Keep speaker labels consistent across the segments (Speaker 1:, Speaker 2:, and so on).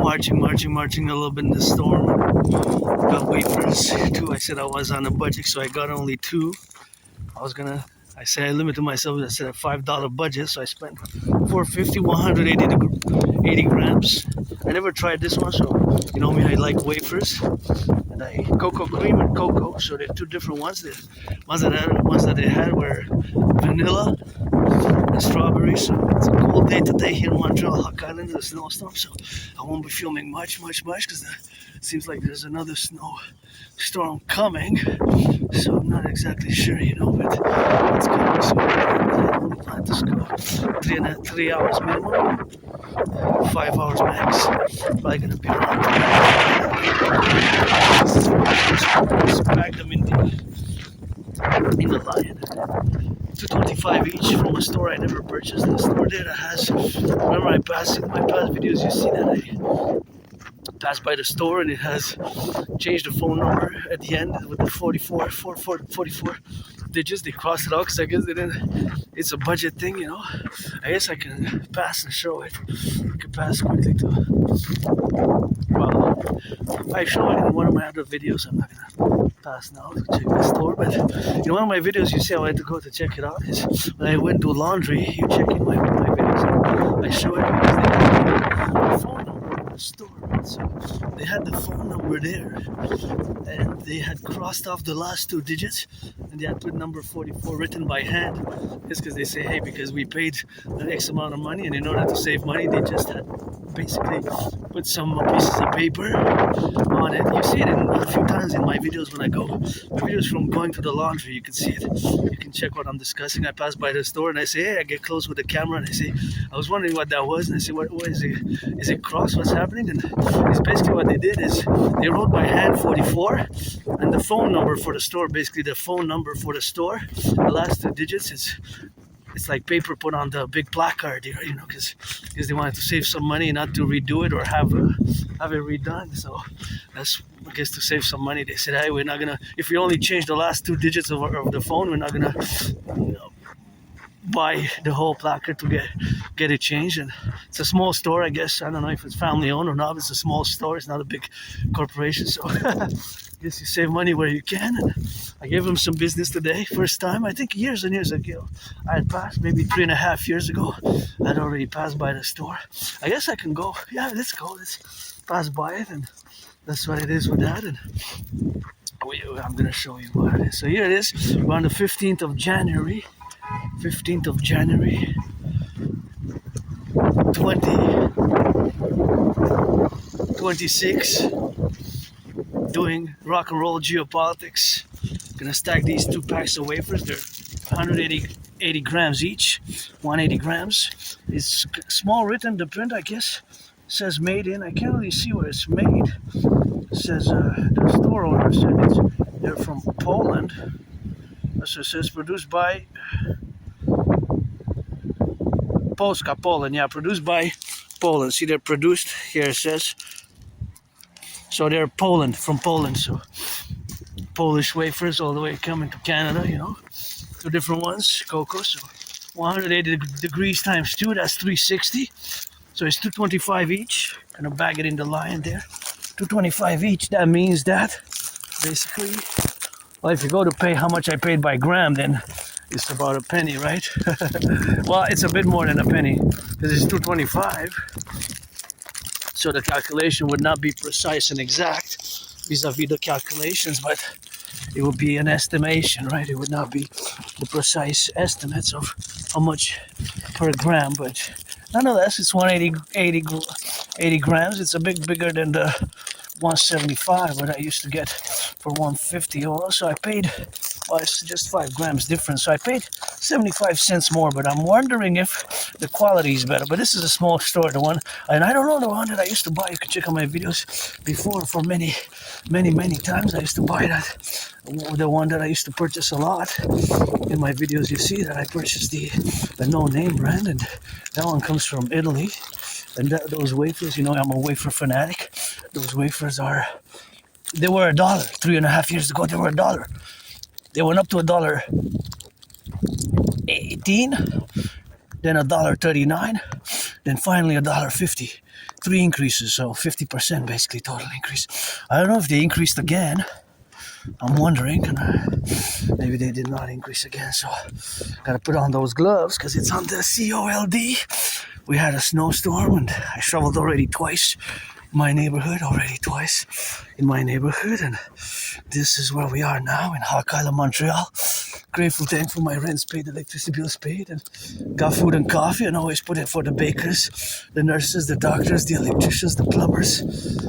Speaker 1: marching a little bit in the storm. Got wafers too. I said I was on a budget, so I got only 2. I said I limited myself. I said a $5 budget, so I spent $450, 180 grams. I never tried this one, so you know me, I like wafers. And I cocoa cream and cocoa, so they're 2 different ones. The ones that they had were vanilla and strawberry. So it's a cold day today here in Montreal, Hawk Island, in a snowstorm. So I won't be filming much because it seems like there's another snowstorm coming. So I'm not exactly sure, but it's coming soon. I only plan to go 3 hours minimum, 5 hours max. Probably gonna be around. Just pack them in the line. $2.25 each from a store I never purchased. The store there that has. Remember, in my past videos, you see that I passed by the store and it has changed the phone number at the end with the 44 digits. They crossed it out because I guess they didn't. It's a budget thing, I guess I can pass and show it. I can pass quickly too. Well, if I show it in one of my other videos, I'm not gonna pass now to check the store. But in one of my videos, you see how I had to go to check it out. Is when I went to laundry, you check in my videos. I show it because they had the phone number in the store. So they had the phone number there, and they had crossed off the last 2 digits, and they had put number 44 written by hand. Just because they say, hey, because we paid an X amount of money, and in order to save money, they just had basically put some pieces of paper on it. You see it a few times in my videos when I go. My videos from going to the laundry, you can see it. You can check what I'm discussing. I pass by the store and I say, hey, I get close with the camera and I say, I was wondering what that was, and I say, what is it? Is it cross? What's happening? And it's basically what they did is they wrote by hand 44 and the phone number for the store. Basically, the phone number for the store, the last 2 digits, it's like paper put on the big placard here, because they wanted to save some money, not to redo it or have it redone. So that's, I guess, to save some money. They said, hey, we're not gonna, if we only change the last 2 digits of the phone, we're not gonna buy the whole placard to get it changed. And it's a small store, I guess. I don't know if it's family owned or not. It's a small store. It's not a big corporation, so I guess you save money where you can. And I gave them some business today, first time. I think years and years ago I had passed, maybe 3.5 years ago. I'd already passed by the store. I guess I can go. Yeah, let's go. Let's pass by it, and that's what it is with that. And I'm gonna show you what it is. So here it is. We're on the 15th of January. 15th of January 2026, doing Rock&Roll Geopolitiks. Gonna stack these 2 packs of wafers. They're 180 grams each, 180 grams. It's small written, the print, I guess, says made in. I can't really see where it's made. It says the store owner said they're from Poland. So it says produced by Polska, Poland. Yeah, produced by Poland. See, they're produced here, it says. So they're from Poland. So Polish wafers all the way coming to Canada, 2 different ones, cocoa. So 180 degrees times 2, that's 360. So it's $2.25 each. Gonna bag it in the line there. $2.25 each. That means that basically, well, if you go to pay how much I paid by gram, then it's about a penny, right? Well, it's a bit more than a penny because it's $2.25. So the calculation would not be precise and exact vis-a-vis the calculations, but it would be an estimation, right? It would not be the precise estimates of how much per gram, but nonetheless, it's 180 grams. It's a bit bigger than the 175 what I used to get for 150 euro. So I paid, well, it's just 5 grams difference. So I paid 75 cents more, but I'm wondering if the quality is better. But this is a small store, the one, and I don't know, the one that I used to buy. You can check out my videos before for many times. I used to buy that, the one that I used to purchase a lot. In my videos, you see that I purchased the no-name brand, and that one comes from Italy. And those wafers, I'm a wafer fanatic. Those wafers they were $1. 3.5 years ago, they were $1. They went up to $1.18, then $1.39, then finally $1.50. 3 increases, so 50% basically total increase. I don't know if they increased again. I'm wondering, maybe they did not increase again, so gotta put on those gloves because it's on the COLD. We had a snowstorm and I shoveled already twice in my neighborhood, and this is where we are now in Hawk Island, Montreal. Grateful, thankful my rent's paid, electricity bill's paid, and got food and coffee, and always put it for the bakers, the nurses, the doctors, the electricians, the plumbers,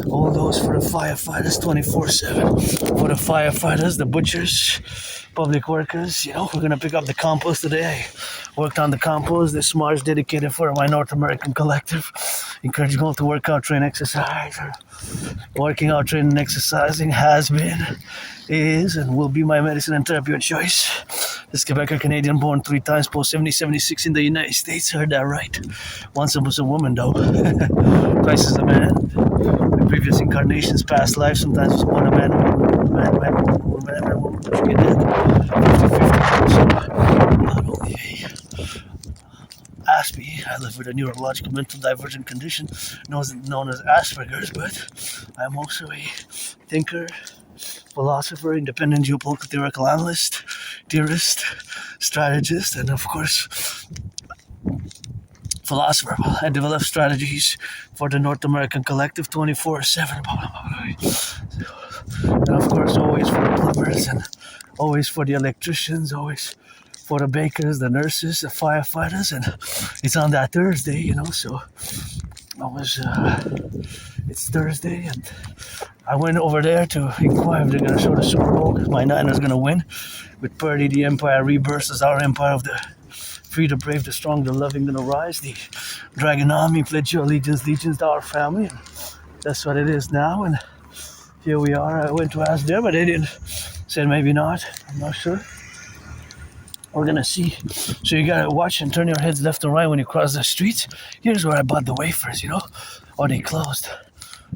Speaker 1: all those for the firefighters 24/7, for the firefighters, the butchers, public workers. We're gonna pick up the compost today. I worked on the compost this March, dedicated for my North American collective. Encourage you all to work out, train, exercise. Working out, training, exercising has been, is, and will be my medicine and therapy of choice. This Quebecer Canadian, born 3 times post 70-76 in the United States. Heard that right. Once I was a woman though. Twice as a man. My previous incarnations, past life, sometimes was one a man, woman, but you get that. 50-50. So, not only Aspiesque, I live with a neurological mental divergent condition known as Asperger's, but I'm also a thinker, philosopher, independent geopolitical theoretical analyst, theorist, strategist, and of course, philosopher. I develop strategies for the North American collective 24/7. And of course, always for the plumbers, and always for the electricians, always for the bakers, the nurses, the firefighters, and it's on that Thursday, so it's Thursday, and I went over there to inquire if they're going to show the Super Bowl, because my Niners going to win, with Purdy, the Empire rebirths as our empire of the free, the brave, the strong, the loving, going to rise. The Dragon Army pledge your allegiance to our family, and that's what it is now, and here we are. I went to ask them, but they didn't, said maybe not, I'm not sure. We're gonna see. So you gotta watch and turn your heads left and right when you cross the streets. Here's where I bought the wafers, or they closed.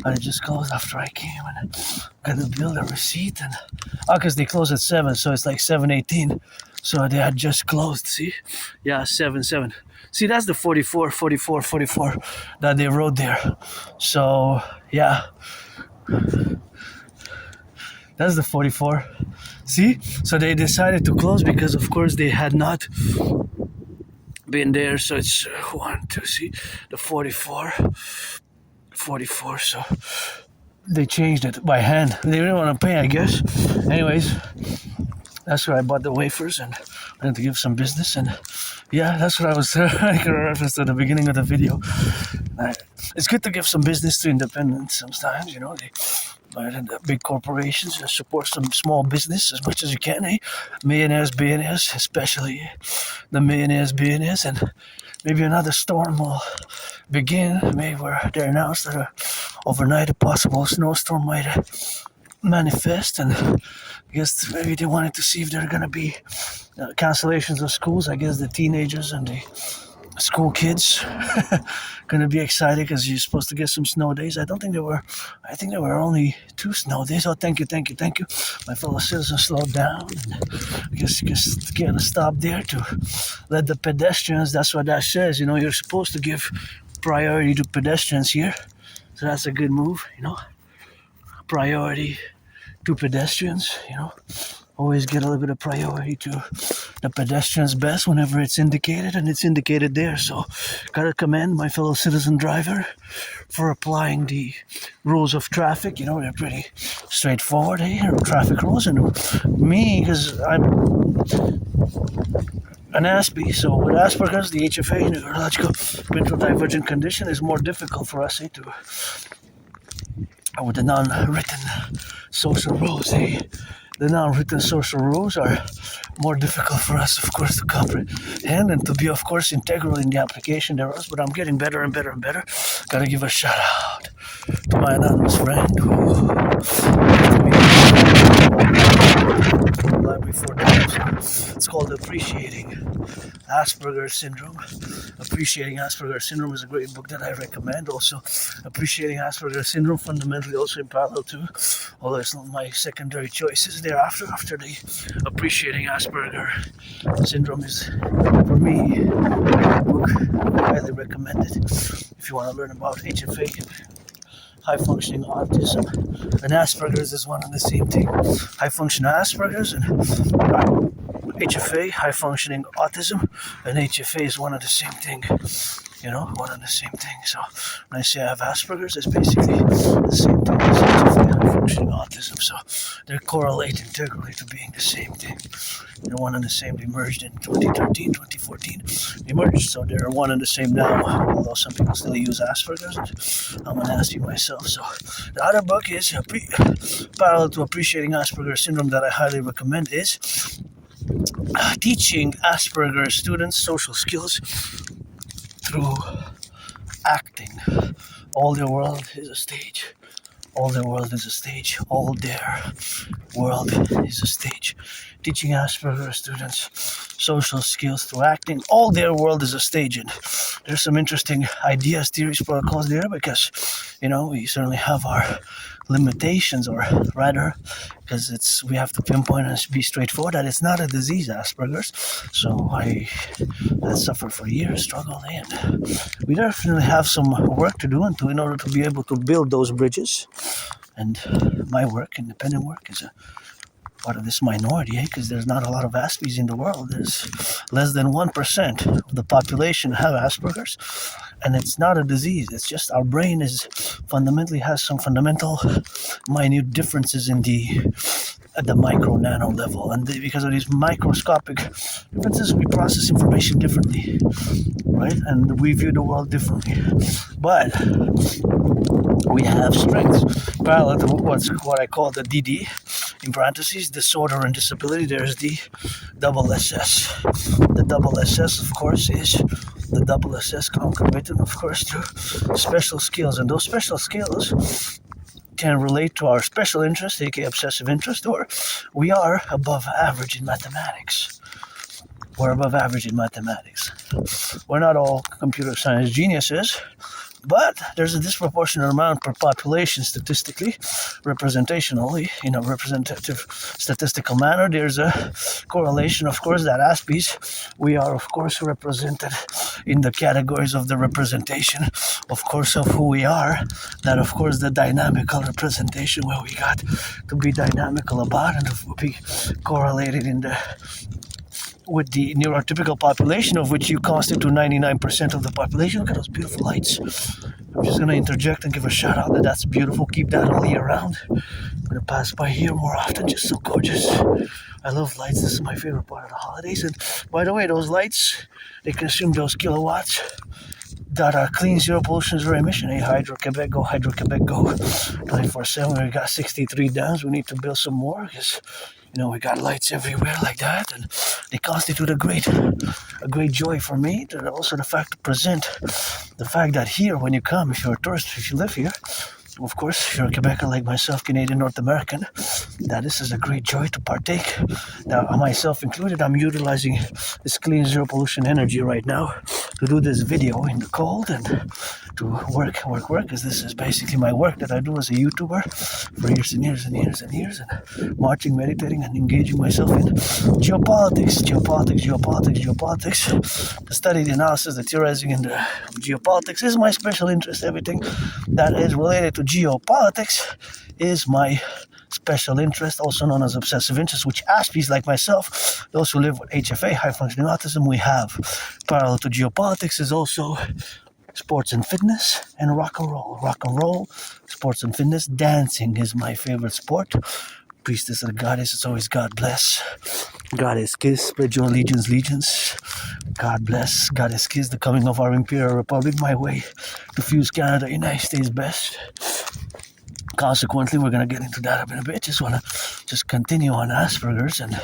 Speaker 1: Or they just closed after I came, and got the bill, the receipt, and because they closed at 7, so it's like 7:18. So they had just closed. See, 7. See, that's the 44 that they wrote there. So yeah, that's the 44. See? So they decided to close because, of course, they had not been there. So it's 1, 2, see? The 44. So they changed it by hand. They didn't want to pay, I guess. Anyways, that's where I bought the wafers, and I had to give some business. And that's what I was making a reference to at the beginning of the video. It's good to give some business to independents sometimes, the big corporations, support some small business as much as you can, millionaires, billionaires, especially the millionaires, billionaires, and maybe another storm will begin. Maybe where they announced that overnight a possible snowstorm might manifest, and I guess maybe they wanted to see if there are going to be cancellations of schools. I guess the teenagers and the school kids gonna be excited because you're supposed to get some snow days. I think there were only 2 snow days. Oh, thank you. My fellow citizens slowed down, and I guess gotta stop there to let the pedestrians, that's what that says, you're supposed to give priority to pedestrians here, so that's a good move, priority to pedestrians, always get a little bit of priority to the pedestrians best whenever it's indicated, and it's indicated there. So gotta commend my fellow citizen driver for applying the rules of traffic. They're pretty straightforward, traffic rules. And me, because I'm an Aspiesque, so with Asperger's, the HFA, neurological mental divergent condition, is more difficult for us with the non-written social rules. The non-written social rules are more difficult for us, of course, to comprehend and to be, of course, integral in the application thereof. But I'm getting better and better and better. Gotta give a shout out to my anonymous friend who library 4 times. It's called Appreciating Asperger's Syndrome. Appreciating Asperger's Syndrome is a great book that I recommend. Also, Appreciating Asperger's Syndrome, fundamentally also in parallel to, although it's not my secondary choices thereafter, after the Appreciating Asperger Syndrome is, for me, a book I highly recommend it. If you want to learn about HFA, high functioning autism, and Asperger's is one and the same thing. High functioning Asperger's and HFA, high functioning autism, and HFA is one and the same thing. You know, one and the same thing. So when I say I have Asperger's, it's basically the same thing as HFA, high functioning autism. So they correlate integrally to being the same thing. They're one and the same. They merged in 2013, 2014. They merged, so they're one and the same now. Although some people still use Asperger's, and I'm an Aspie myself. So the other book is parallel to Appreciating Asperger's Syndrome that I highly recommend is Teaching Asperger's Students Social Skills through Acting. All their world is a stage. All their world is a stage. All their world is a stage. Teaching Asperger's students social skills through acting. All their world is a stage. And there's some interesting ideas, theories, protocols there because, you know, we certainly have our limitations, or rather, because we have to pinpoint and be straightforward that it's not a disease, Asperger's. So I suffered for years, struggled, and we definitely have some work to do in order to be able to build those bridges. And my work, independent work, is a part of this minority, because there's not a lot of Aspies in the world. There's less than 1% of the population have Asperger's, and it's not a disease. It's just our brain has some fundamental minute differences at the micro nano level, and because of these microscopic differences, we process information differently, right? And we view the world differently. But we have strengths parallel to what I call the dedie, in parentheses, disorder and disability. There's the double SS. The double SS, of course, is the double SS concomitant, of course, to special skills, and those special skills can relate to our special interest, aka obsessive interest, or we are above average in mathematics. We're above average in mathematics. We're not all computer science geniuses, but there's a disproportionate amount per population statistically, representationally, in a representative statistical manner. There's a correlation, of course, that Aspies, we are, of course, represented in the categories of the representation, of course, of who we are. That, of course, the dynamical representation where we got to be dynamical about and to be correlated with the neurotypical population, of which you constitute 99% of the population. Look at those beautiful lights. I'm just going to interject and give a shout out that's beautiful. Keep that all year round. I'm going to pass by here more often. Just so gorgeous. I love lights. This is my favorite part of the holidays. And by the way, those lights, they consume those kilowatts that are clean, zero pollution, zero emission. Hey, Hydro-Quebec, go. Hydro-Quebec, go. 24/7. We got 63 dams. We need to build some more because, you know, we got lights everywhere like that, and they constitute a great joy for me. And also the fact that here, when you come, if you're a tourist, if you live here, of course, if you're a Quebecer like myself, Canadian, North American, that this is a great joy to partake. Now, myself included, I'm utilizing this clean, zero pollution energy right now to do this video in the cold and to work, because this is basically my work that I do as a YouTuber for years and years and years and years, and marching, meditating, and engaging myself in geopolitics. The study, the analysis, the theorizing, and the geopolitics is my special interest. Everything that is related to geopolitics is my special interest, also known as obsessive interest, which Aspies like myself, those who live with HFA, high functioning autism, we have. Parallel to geopolitics is also sports and fitness and rock and roll. Rock and roll, sports and fitness. Dancing is my favorite sport. Priestess of the goddess, it's always God bless. Goddess kiss, spread your legions. God bless, Goddess kiss, the coming of our Imperial Republic, my way to fuse Canada, United States best. Consequently, we're going to get into that in a bit. Just want to continue on Asperger's and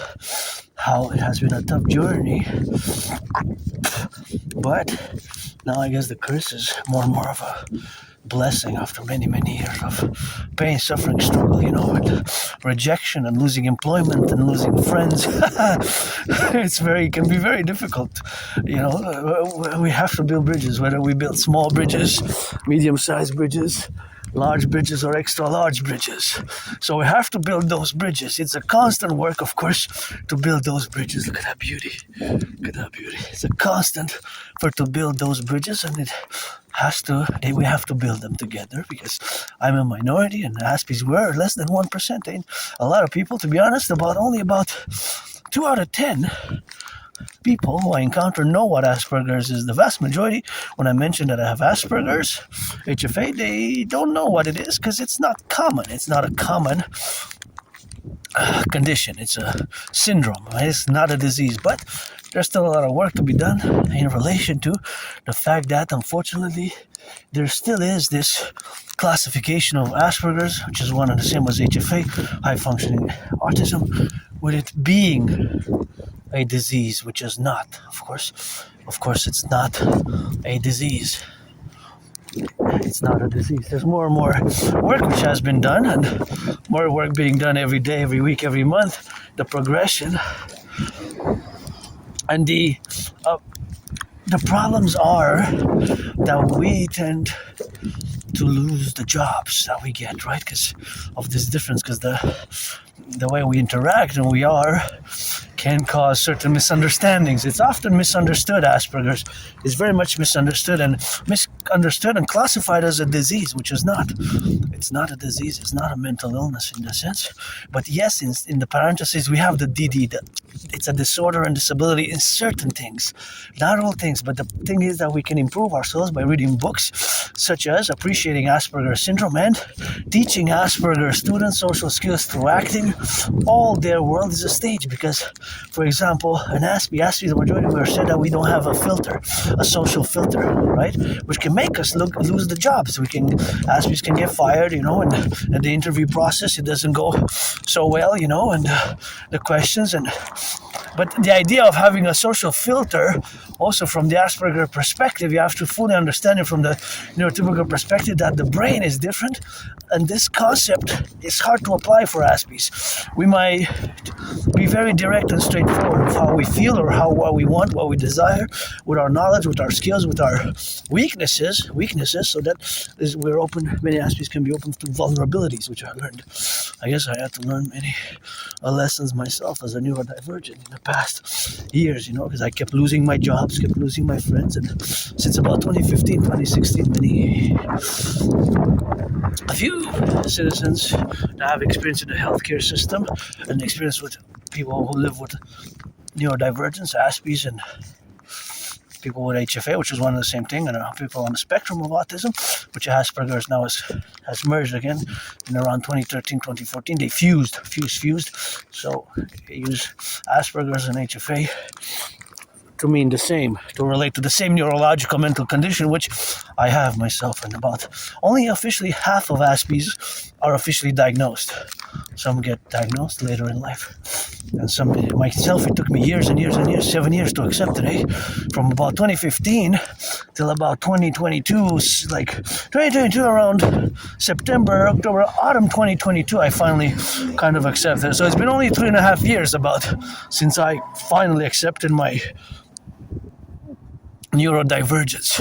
Speaker 1: how it has been a tough journey. But now I guess the curse is more and more of a blessing after many, many years of pain, suffering, struggle, and rejection and losing employment and losing friends. It can be very difficult. We have to build bridges, whether we build small bridges, medium-sized bridges, large bridges or extra large bridges. So we have to build those bridges. It's a constant work, of course, to build those bridges. Look at that beauty. Look at that beauty. It's a constant to build those bridges, and we have to build them together, because I'm a minority and Aspies were less than 1%. Ain't a lot of people, to be honest. Only about 2 out of 10 people who I encounter know what Asperger's is. The vast majority, when I mention that I have Asperger's, HFA, they don't know what it is, because it's not common. It's not a common condition. It's a syndrome. It's not a disease, but there's still a lot of work to be done in relation to the fact that, unfortunately, there still is this classification of Asperger's, which is one and the same as HFA, high-functioning autism, with it being a disease, which is not. Of course, it's not a disease. It's not a disease. There's more and more work which has been done, and more work being done every day, every week, every month. The progression and the problems are that we tend to lose the jobs that we get, right? Because of this difference, because the way we interact and we are can cause certain misunderstandings. It's often misunderstood. Asperger's is very much misunderstood and classified as a disease, which is not. It's not a disease. It's not a mental illness in that sense. But yes, in the parentheses, we have the dedie. It's a disorder and disability in certain things. Not all things, but the thing is that we can improve ourselves by reading books such as Appreciating Asperger's Syndrome and Teaching Asperger's Students Social Skills Through Acting. All their world is a stage, because, for example, an Aspie, the majority of us said that we don't have a filter, a social filter, right? Which can make us lose the jobs. Aspies can get fired, and the interview process, it doesn't go so well, and the questions but the idea of having a social filter, also from the Asperger perspective, you have to fully understand it from the neurotypical perspective that the brain is different, and this concept is hard to apply for Aspies. We might be very direct and straightforward with how we feel or what we want, what we desire, with our knowledge, with our skills, with our weaknesses, so that we're open. Many Aspies can be open to vulnerabilities, which I learned. I guess I had to learn many lessons myself as a neurodivergent in the past years, because I kept losing my jobs, kept losing my friends, and since about 2015, 2016, a few citizens that have experience in the healthcare system and experience with people who live with neurodivergence, Aspies, and people with HFA, which is one of the same thing, and people on the spectrum of autism, which Asperger's now has merged again in around 2013, 2014. They fused. So they use Asperger's and HFA to mean the same, to relate to the same neurological mental condition, which I have myself, and about only officially half of Aspies are officially diagnosed. Some get diagnosed later in life, and some, myself, it took me years and years and years, 7 years to accept it, from about 2015 till about 2022, like 2022 around September, October, autumn 2022, I finally kind of accepted it. So it's been only 3.5 years since I finally accepted my neurodivergence,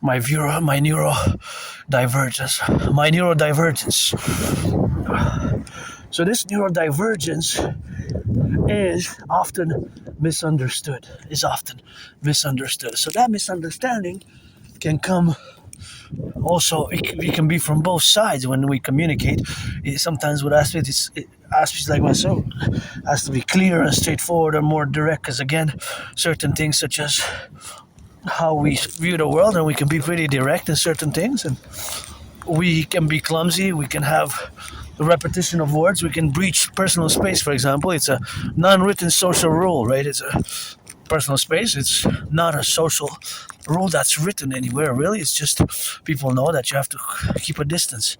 Speaker 1: my neurodivergence. So this neurodivergence is often misunderstood. So that misunderstanding can come also, it can be from both sides when we communicate. Sometimes with Aspies like myself has to be clear and straightforward and more direct, because again, certain things such as how we view the world, and we can be pretty direct in certain things, and we can be clumsy, we can have the repetition of words, we can breach personal space, for example. It's a non-written social rule, right? It's a personal space. It's not a social rule that's written anywhere, really. It's just people know that you have to keep a distance.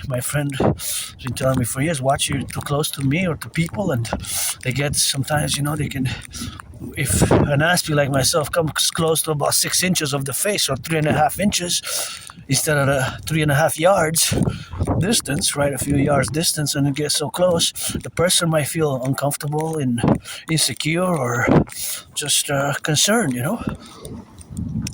Speaker 1: My friend has been telling me for years, watch you too close to me or to people, and they get sometimes, they can if an aspie like myself comes close to about 6 inches of the face or 3.5 inches instead of the 3.5 yards distance, right? A few yards distance, and it gets so close, the person might feel uncomfortable and insecure or just concerned,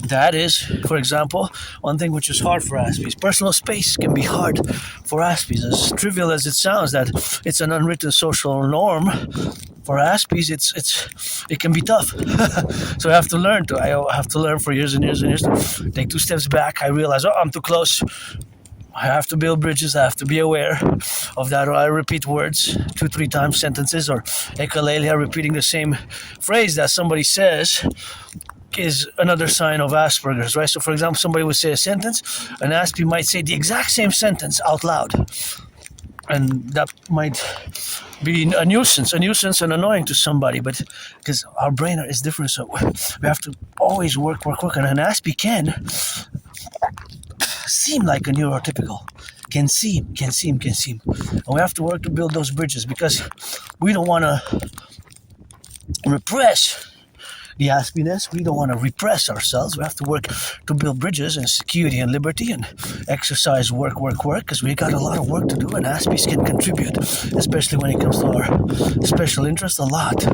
Speaker 1: That is, for example, one thing which is hard for Aspies. Personal space can be hard for Aspies. As trivial as it sounds, that it's an unwritten social norm. For Aspies, it can be tough. So I have to learn to. I have to learn for years and years and years to take 2 steps back. I realize, I'm too close. I have to build bridges. I have to be aware of that. Or I repeat words 2-3 times, sentences, or ekalela, repeating the same phrase that somebody says is another sign of Asperger's, right? So, for example, somebody would say a sentence, an Aspie might say the exact same sentence out loud, and that might be a nuisance and annoying to somebody. But because our brain is different, so we have to always work, and an Aspie can seem like a neurotypical. Can seem. And we have to work to build those bridges because we don't want to repress the Aspieness. We don't want to repress ourselves. We have to work to build bridges and security and liberty and exercise work, because we got a lot of work to do, and Aspies can contribute, especially when it comes to our special interest, a lot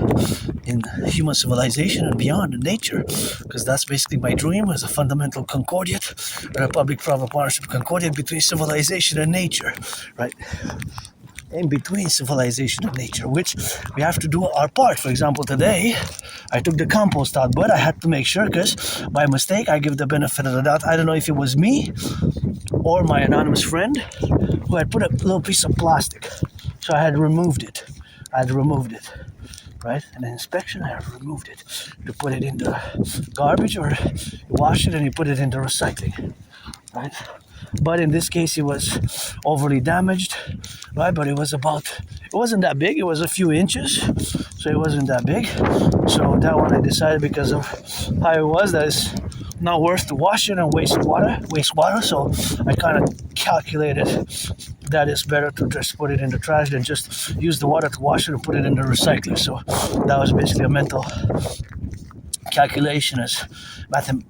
Speaker 1: in human civilization and beyond in nature, because that's basically my dream as a fundamental concordiate, and a public-private partnership concordiate between civilization and nature, right? In between civilization and nature, which we have to do our part. For example, today I took the compost out, but I had to make sure, because by mistake I give the benefit of the doubt. I don't know if it was me or my anonymous friend who had put a little piece of plastic, so I had removed it, right? In an inspection I had removed it to put it in the garbage, or wash it and you put it into recycling, right? But in this case, it was overly damaged, right? But it wasn't that big. It was a few inches, so it wasn't that big. So that one I decided, because of how it was, that it's not worth to wash it and waste water. So I kind of calculated that it's better to just put it in the trash than just use the water to wash it and put it in the recycling. So that was basically a mental calculation. As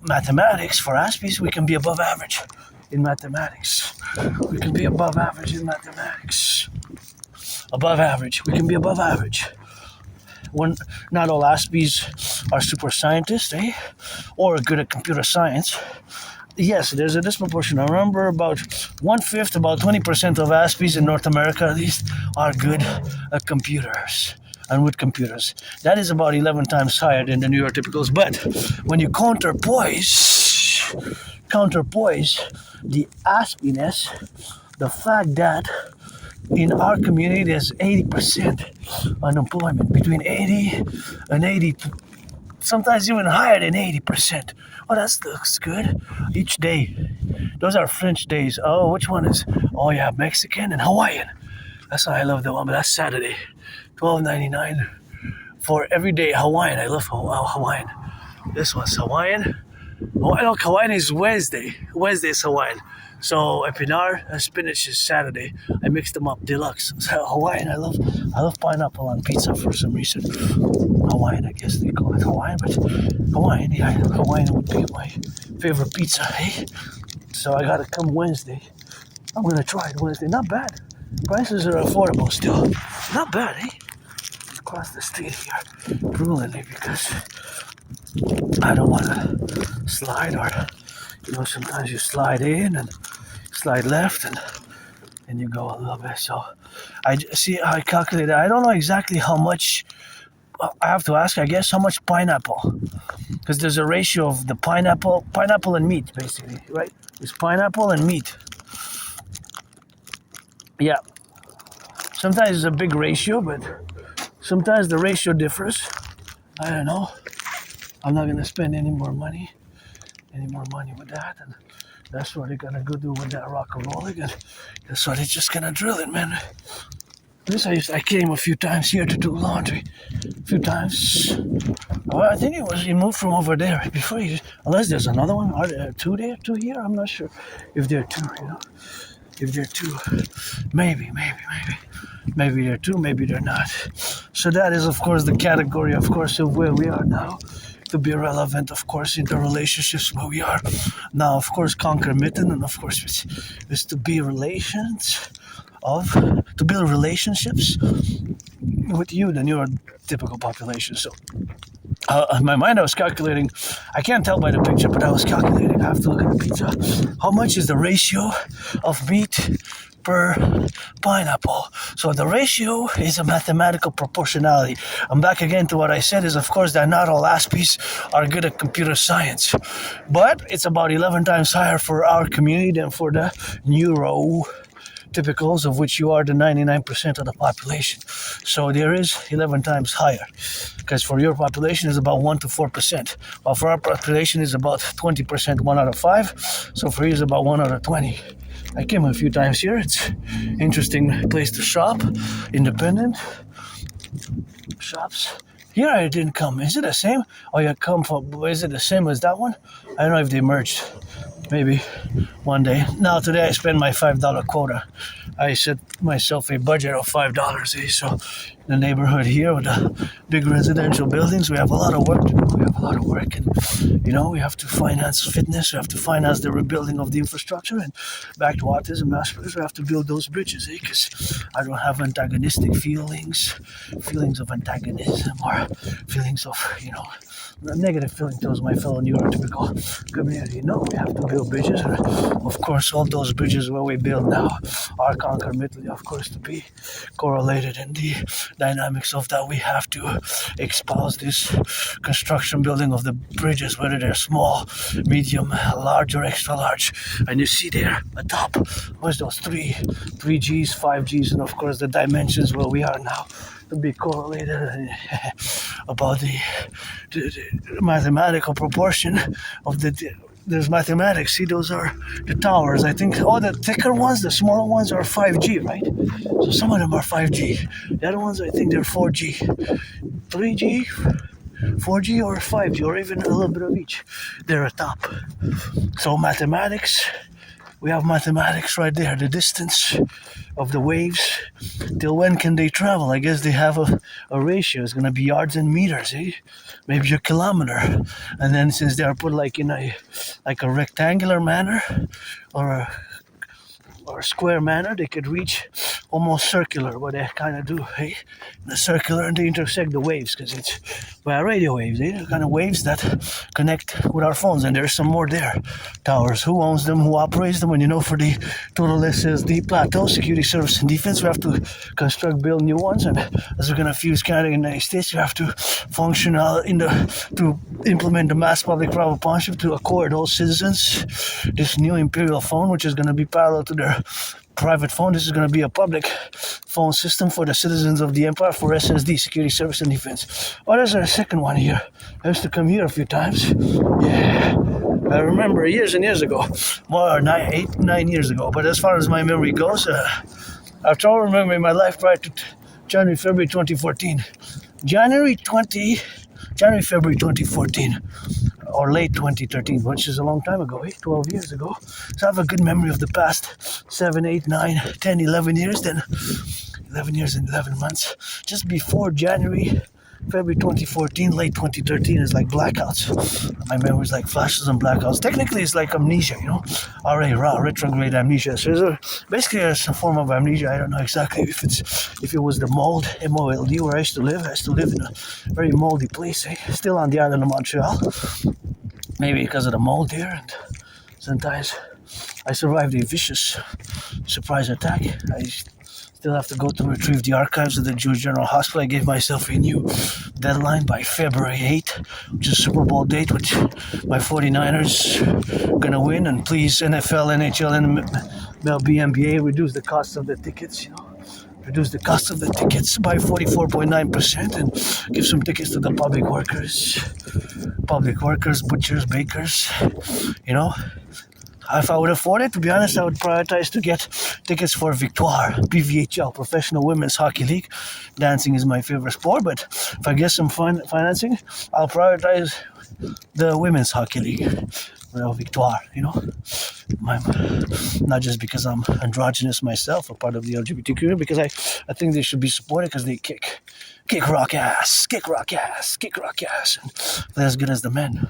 Speaker 1: mathematics for Aspies, we can be above average. In mathematics, we can be above average in mathematics. Above average, we can be above average. When not all Aspies are super scientists, or good at computer science. Yes, there's a disproportion. I remember about 1/5, about 20% of Aspies in North America at least are good at computers and with computers. That is about 11 times higher than the neurotypicals. But when you counterpoise the Aspieness, the fact that in our community there's 80% unemployment, between 80 and 80, sometimes even higher than 80%. Oh, that looks good. Each day, those are French days. Oh, which one is? Oh yeah, Mexican and Hawaiian. That's why I love the one, but that's Saturday, $12.99 for every day. Hawaiian, I love Hawaiian. This one's Hawaiian. Hawaiian is Wednesday. Wednesday is Hawaiian. So epinard and spinach is Saturday. I mixed them up deluxe. So Hawaiian, I love pineapple on pizza for some reason. Hawaiian, I guess they call it Hawaiian, but Hawaiian, yeah, Hawaiian would be my favorite pizza, So I gotta come Wednesday. I'm gonna try it Wednesday. Not bad. Prices are affordable still. Not bad, Just across the street here, brilliantly, because I don't want to slide, or sometimes you slide in and slide left and you go a little bit. So I calculated. I don't know exactly how much. I have to ask, I guess, how much pineapple, because there's a ratio of the pineapple and meat, basically, right? It's pineapple and meat. Yeah. Sometimes it's a big ratio, but sometimes the ratio differs. I don't know. I'm not gonna spend any more money with that, and that's what they're gonna go do with that Rock&Roll again. That's what they're just gonna drill it, man. I came a few times here to do laundry. A few times. Well, I think he moved from over there unless there's another one. Are there two here? I'm not sure if there are two, if they're two. Maybe they're two, maybe they're not. So that is, of course, the category, of course, of where we are now. To be relevant, of course, in the relationships where we are now, of course, concomitant, and of course, is to be to build relationships with you, the neurotypical population. So, in my mind, I was calculating. I can't tell by the picture, but I was calculating. I have to look at the pizza. How much is the ratio of meat per pineapple? So the ratio is a mathematical proportionality. I'm back again to what I said is, of course, that not all Aspies are good at computer science, but it's about 11 times higher for our community than for the neurotypicals, of which you are the 99% of the population. So there is 11 times higher, because for your population is about 1 to 4%, while for our population is about 20%, 1 out of 5. So for you is about 1 out of 20. I came a few times here. It's an interesting place to shop, independent shops. Here I didn't come. Is it the same? Oh, you come from, is it the same as that one? I don't know if they merged. Maybe one day. Now today I spent my $5 quota. I set myself a budget of $5. So in the neighborhood here with the big residential buildings, we have a lot of work to do. We have a lot of work, and we have to finance fitness. We have to finance the rebuilding of the infrastructure, and back to autism aspects, we have to build those bridges. Because I don't have antagonistic feelings of antagonism, or feelings of negative feeling towards my fellow neurotypical community. No, we have to build bridges, and of course, all those bridges where we build now are concomitantly, of course, to be correlated in the dynamics of that. We have to espouse this construction building of the bridges, whether they're small, medium, large, or extra large. And you see there atop, what's those three Gs, 5 Gs, and of course the dimensions where we are now, to be correlated about the mathematical proportion of there's mathematics. See, those are the towers. I think all the thicker ones, the smaller ones are 5G, right? So some of them are 5G. The other ones, I think they're 4G, 3G, 4G, or 5G, or even a little bit of each. They're atop. So mathematics. We have mathematics right there, the distance of the waves. Till when can they travel? I guess they have a ratio. It's going to be yards and meters, maybe a kilometer. And then since they are put like in a rectangular manner or a square manner, they could reach almost circular, what they kind of do, the circular, and they intersect the waves, because it's by radio waves, the kind of waves that connect with our phones, and there's some more there. Towers, who owns them, who operates them, and for the total SSD plateau, security, service, and defense, we have to build new ones, and as we're going to fuse Canada in the United States, you have to function to implement the mass public-private partnership to accord all citizens this new Imperial phone, which is going to be parallel to their private phone. This is going to be a public phone system for the citizens of the empire for SSD, security, service, and defense. Oh, there's our second one here. I used to come here a few times. Yeah, I remember years and years ago, more 9 years ago. But as far as my memory goes, I try to remember my life prior to February 2014. February 2014. Or late 2013, which is a long time ago, 12 years ago. So I have a good memory of the past 7, 8, 9, 10, 11 years, then 11 years and 11 months. Just before February 2014, late 2013 is like blackouts. My memory is like flashes and blackouts. Technically, it's like amnesia, RA, retrograde amnesia. So basically, it's a form of amnesia. I don't know exactly if it was the mold, MOLD, where I used to live. I used to live in a very moldy place, still on the island of Montreal. Maybe because of the mold here, and sometimes I survived a vicious surprise attack. I still have to go to retrieve the archives of the Jewish General Hospital. I gave myself a new deadline by February 8th, which is Super Bowl date, which my 49ers gonna win. And please, NFL, NHL, and MLB, NBA, reduce the cost of the tickets, reduce the cost of the tickets by 44.9% and give some tickets to the public workers, butchers, bakers, If I would afford it, to be honest, I would prioritize to get tickets for Victoire, PVHL, Professional Women's Hockey League. Dancing is my favorite sport, but if I get some financing, I'll prioritize the women's hockey league, Victoire, My, not just because I'm androgynous myself, or part of the LGBT community, because I think they should be supported because they kick rock ass, kick rock ass, kick rock ass, and they're as good as the men.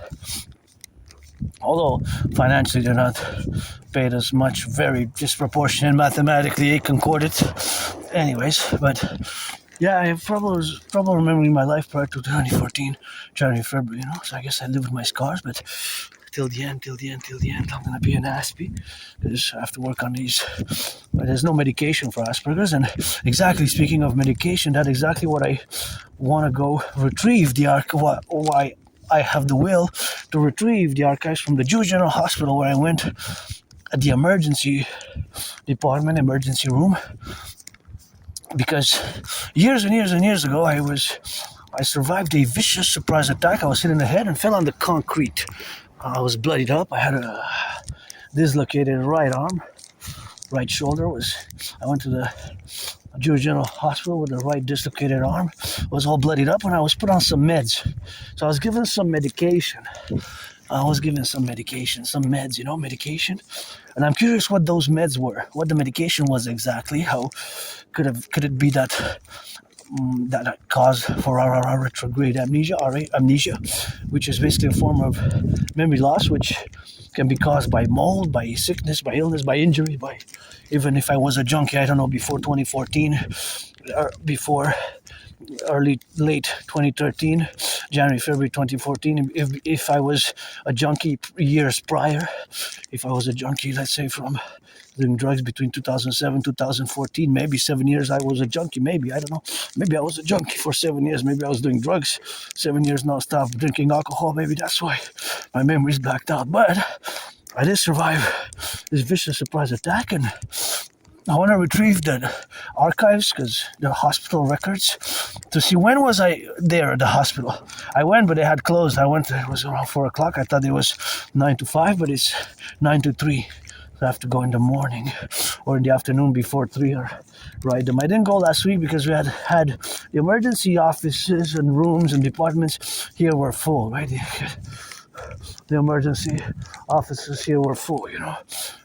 Speaker 1: Although financially they're not paid as much, very disproportionate, mathematically concordant. Anyways, but yeah, I have trouble remembering my life prior to 2014, January, February, So I guess I live with my scars, but till the end, I'm gonna be an Aspie because I have to work on these. But there's no medication for Asperger's, and exactly speaking of medication, that's exactly what I want to go retrieve the why I have the will to retrieve the archives from the Jewish General Hospital where I went at the emergency department, emergency room, because years and years and years ago I survived a vicious surprise attack. I was hit in the head and fell on the concrete. I was bloodied up. I had a dislocated right arm, right shoulder. I went to the Jewish General Hospital with the right dislocated arm. I was all bloodied up, and I was put on some meds. So I was given some medication. Some meds, medication. And I'm curious what those meds were, what the medication was exactly. How could it be that cause for our retrograde amnesia, which is basically a form of memory loss, which can be caused by mold, by sickness, by illness, by injury, even if I was a junkie, I don't know, before 2014, or before late 2013, January, February 2014, if I was a junkie years prior, if I was a junkie, let's say from doing drugs between 2007 2014, maybe 7 years I was a junkie, maybe, I don't know, maybe I was a junkie for 7 years, maybe I was doing drugs 7 years non-stop, drinking alcohol, maybe that's why my memory's blacked out, but I did survive this vicious surprise attack, and I want to retrieve the archives, because the hospital records, to see when was I there at the hospital. I went, but they had closed. It was around 4 o'clock. I thought it was 9 to 5, but it's 9 to 3. So I have to go in the morning or in the afternoon before 3 or ride them. I didn't go last week because we had the emergency offices and rooms and departments here were full, right? The emergency offices here were full,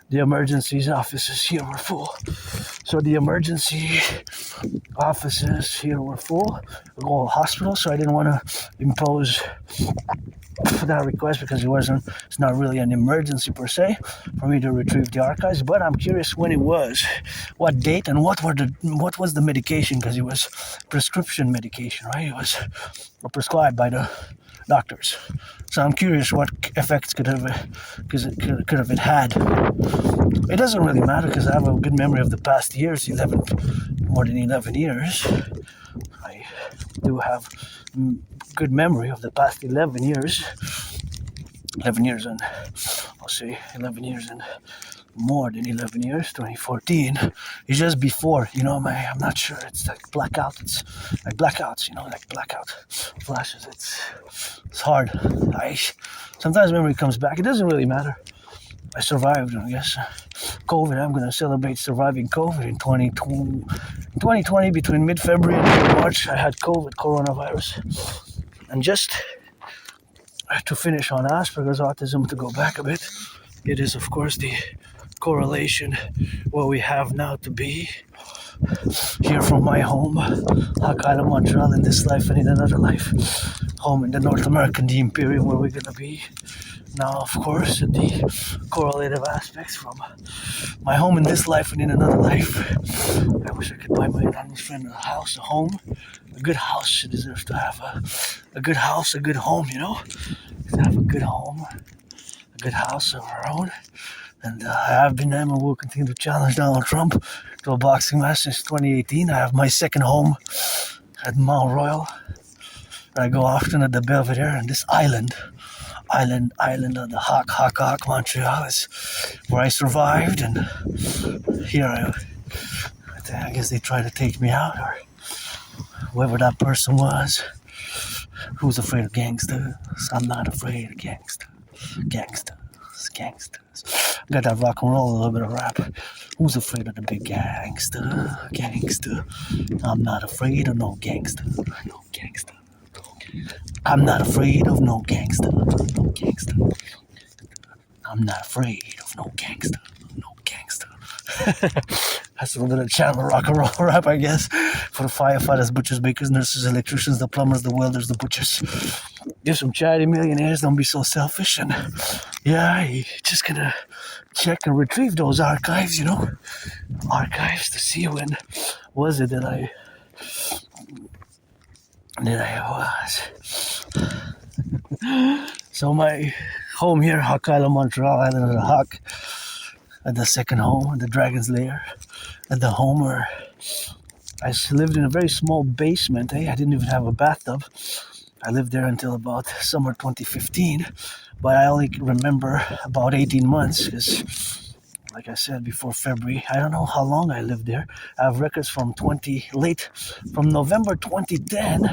Speaker 1: The emergency offices here were full. So the emergency offices here were full, the whole hospital, so I didn't want to impose that request because it's not really an emergency per se for me to retrieve the archives, but I'm curious when it was, what date, and what was the medication, because it was prescription medication, right? It was prescribed by the doctors. So I'm curious what effects could have it had. It doesn't really matter because I have a good memory of the past years, more than 11 years. I do have good memory of the past 11 years. 11 years and I'll say 11 years and more than 11 years, 2014. It's just before, I'm not sure. It's like blackout. It's like blackouts, like blackout flashes. It's hard. Sometimes memory comes back. It doesn't really matter. I survived, I guess. COVID, I'm going to celebrate surviving COVID in 2020, between mid-February and mid-March, I had COVID, coronavirus. And just to finish on Asperger's autism, to go back a bit, it is, of course, the correlation where we have now to be here from my home, Hakala, Montreal, in this life and in another life, home in the North American, the Imperium, where we're going to be now, of course, the correlative aspects from my home in this life and in another life. I wish I could buy my anonymous friend a house, a home, a good house. She deserves to have a good house, a good home, to have a good home, a good house of her own. And I have been and will continue to challenge Donald Trump to a boxing match since 2018. I have my second home at Mount Royal. I go often at the Belvedere, and this island of the Hawk, Montreal is where I survived, and here I guess they tried to take me out, or whoever that person was. Who's afraid of gangsters? I'm not afraid of gangsters. Got that rock and roll, a little bit of rap. Who's afraid of the big gangster? I'm not afraid of no gangster. I'm not afraid of no gangster. No gangster. I'm not afraid of no gangster. No gangster. That's a little bit of channel rock and roll rap, I guess. For the firefighters, butchers, bakers, nurses, electricians, the plumbers, the welders, the butchers. Give some charity millionaires, don't be so selfish. And yeah, you just gonna check and retrieve those archives, archives to see when was it that I was. So my home here, Hawk Island, Montreal, Island of the Hawk, at the second home, the Dragon's Lair, at the home where I lived in a very small basement. I didn't even have a bathtub. I lived there until about summer 2015, but I only remember about 18 months because, like I said, before February, I don't know how long I lived there. I have records from from November 2010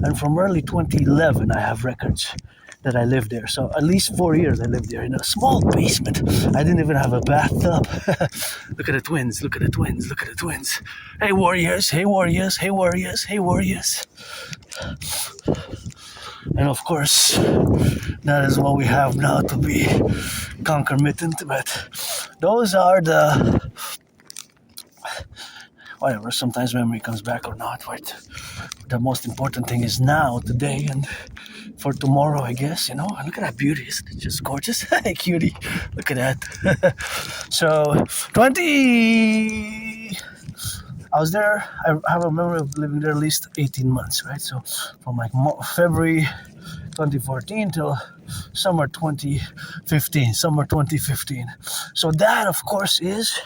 Speaker 1: and from early 2011. I have records that I lived there. So at least 4 years I lived there in a small basement. I didn't even have a bathtub. Look at the twins, look at the twins, look at the twins. Hey warriors, hey warriors, hey warriors, hey warriors. And of course, that is what we have now to be concomitant. But those are the whatever, sometimes memory comes back or not, but the most important thing is now, today, and for tomorrow, I guess, look at that beauty, isn't it just gorgeous? Hey cutie, look at that. So 20 I was there. I have a memory of living there at least 18 months, right? So from like February 2014 till summer 2015. So that, of course, is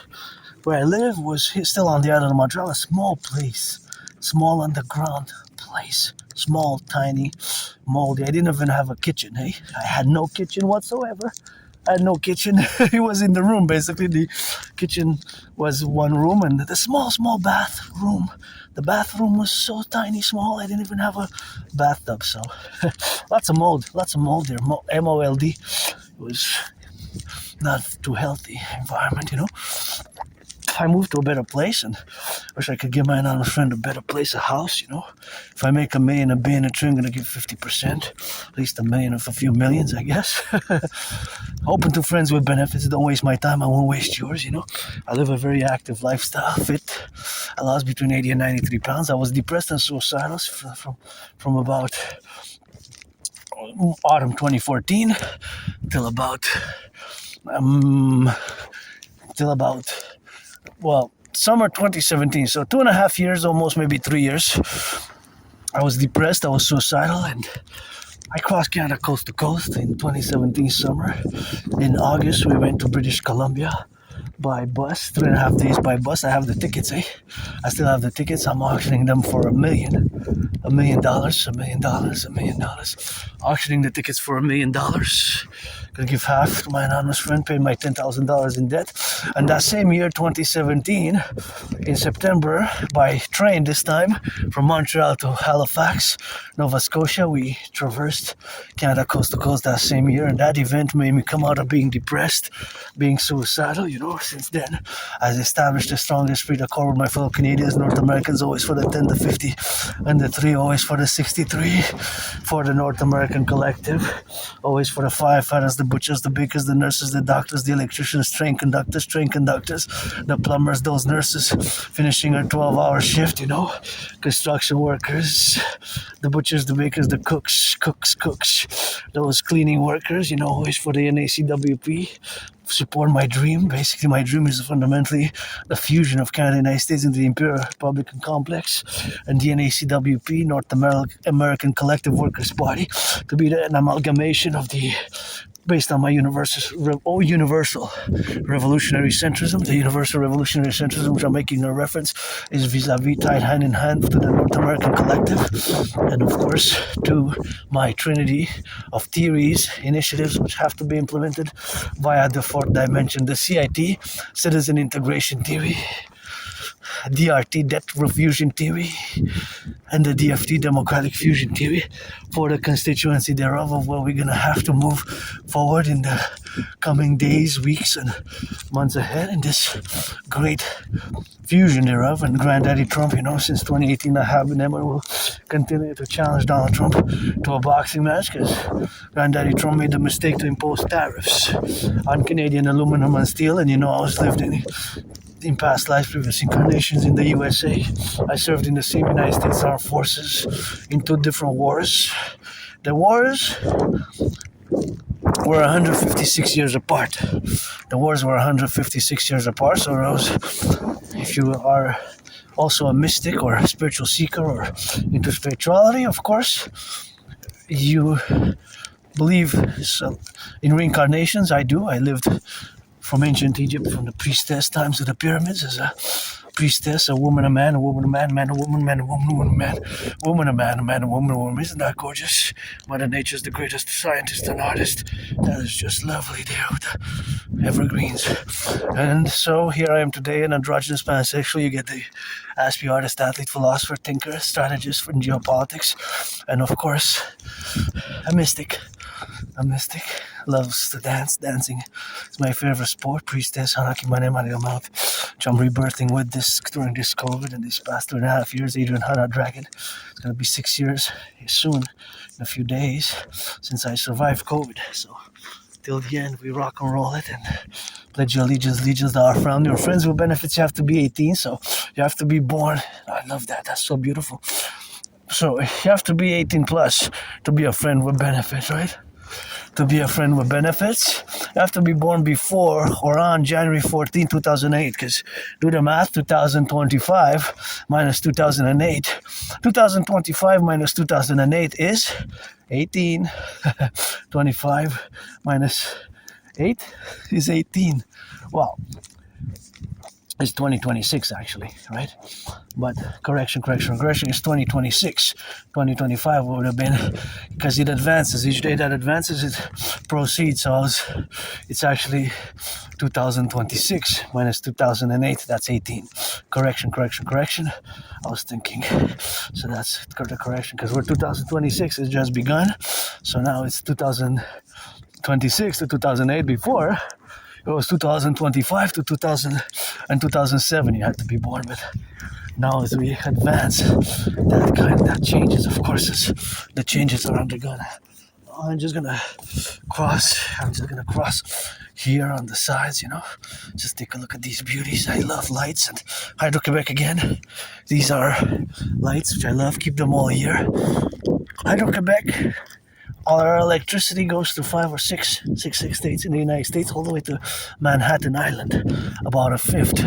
Speaker 1: where I live. Was still on the island of Montreal, a small place, small underground place, small, tiny, moldy. I didn't even have a kitchen, hey? I had no kitchen whatsoever. I had no kitchen. It was in the room, basically. The kitchen was one room, and the small bathroom. The bathroom was so tiny, small, I didn't even have a bathtub. So lots of mold there, MOLD. It was not too healthy environment, I moved to a better place, and wish I could give my anonymous friend a better place, a house, If I make $1 million, $1 billion, I'm going to give 50%, at least $1 million of a few millions, I guess. Open to friends with benefits. Don't waste my time, I won't waste yours, I live a very active lifestyle, fit. I lost between 80 and 93 pounds. I was depressed and suicidal from about autumn 2014 till about summer 2017. So 2.5 years, almost maybe 3 years. I was depressed, I was suicidal, and I crossed Canada coast to coast in 2017 summer. In August, we went to British Columbia by bus, 3.5 days by bus. I have the tickets, I still have the tickets. I'm auctioning them for $1 million. $1 million. Auctioning the tickets for $1 million. Gonna give half to my anonymous friend, pay my $10,000 in debt. And that same year, 2017, in September, by train this time, from Montreal to Halifax, Nova Scotia, we traversed Canada coast to coast that same year. And that event made me come out of being depressed, being suicidal, Since then, I've established the strongest spirit accord with my fellow Canadians, North Americans, always for the 10 to 50, and the 3 always for the 63, for the North American Collective, always for the firefighters, the butchers, the bakers, the nurses, the doctors, the electricians, train conductors, the plumbers, those nurses finishing a 12-hour shift, construction workers, the butchers, the bakers, the cooks, those cleaning workers, always for the NACWP. Support my dream. Basically, my dream is fundamentally the fusion of Canada and the United States into the Imperium Republican complex and the NACWP, North American Collective Workers Party, to be an amalgamation of the, based on my universal revolutionary centrism. The universal revolutionary centrism, which I'm making a reference, is vis-a-vis, tied hand in hand to the North American Collective, and of course to my trinity of theories, initiatives which have to be implemented via the fourth dimension, the CIT, Citizen Integration Theory, DRT, Debt Fusion Theory, and the DFT, Democratic Fusion Theory, for the constituency thereof of where we're going to have to move forward in the coming days, weeks, and months ahead in this great fusion thereof. And Granddaddy Trump, since 2018, I have been and will continue to challenge Donald Trump to a boxing match because Granddaddy Trump made the mistake to impose tariffs on Canadian aluminum and steel. And I was lived in past lives, previous incarnations in the USA. I served in the same United States Armed Forces in 2 different wars. The wars were 156 years apart. So Rose, if you are also a mystic or a spiritual seeker or into spirituality, of course, you believe in reincarnations. I do. I lived from ancient Egypt, from the priestess times of the pyramids, as a priestess, a woman, a man, a woman, a man, man, a woman, man, a woman, a woman, man, woman, a man, a woman, a woman. Isn't that gorgeous? Mother Nature's the greatest scientist and artist. That is just lovely there with the evergreens. And so here I am today, an androgynous pansexual. You get the Aspiesque artist, athlete, philosopher, thinker, strategist for geopolitics, and of course, a mystic. Loves to dance. Dancing is my favorite sport. Priestess, Hanaki Mane Mouth, which I'm rebirthing with during this COVID and these past 2.5 years. Adrian Hana Dragon. It's going to be 6 years soon, in a few days, since I survived COVID. So till the end, we rock and roll it and pledge your legions to our family. Your friends with benefits, you have to be 18, so you have to be born. I love that. That's so beautiful. So you have to be 18 plus to be a friend with benefits, right? To be a friend with benefits, you have to be born before or on January 14, 2008, because do the math, 2025 minus 2008. 2025 minus 2008 is 18. 25 minus 8 is 18. Well, it's 2026 actually, right? But correction is 2026. 2025 would have been, because it advances. Each day that advances, it proceeds. So it's actually 2026 minus 2008. That's 18. Correction. I was thinking. So that's the correction, because we're 2026 has just begun. So now it's 2026 to 2008 before. It was 2025 to 2000 and 2007 you had to be born, but now as we advance, that changes, of course, as the changes are undergone. I'm just gonna cross here on the sides, just take a look at these beauties. I love lights, and Hydro-Quebec again. These are lights which I love, keep them all year. Hydro-Quebec, our electricity goes to 5 or 6 states in the United States, all the way to Manhattan Island. About a fifth,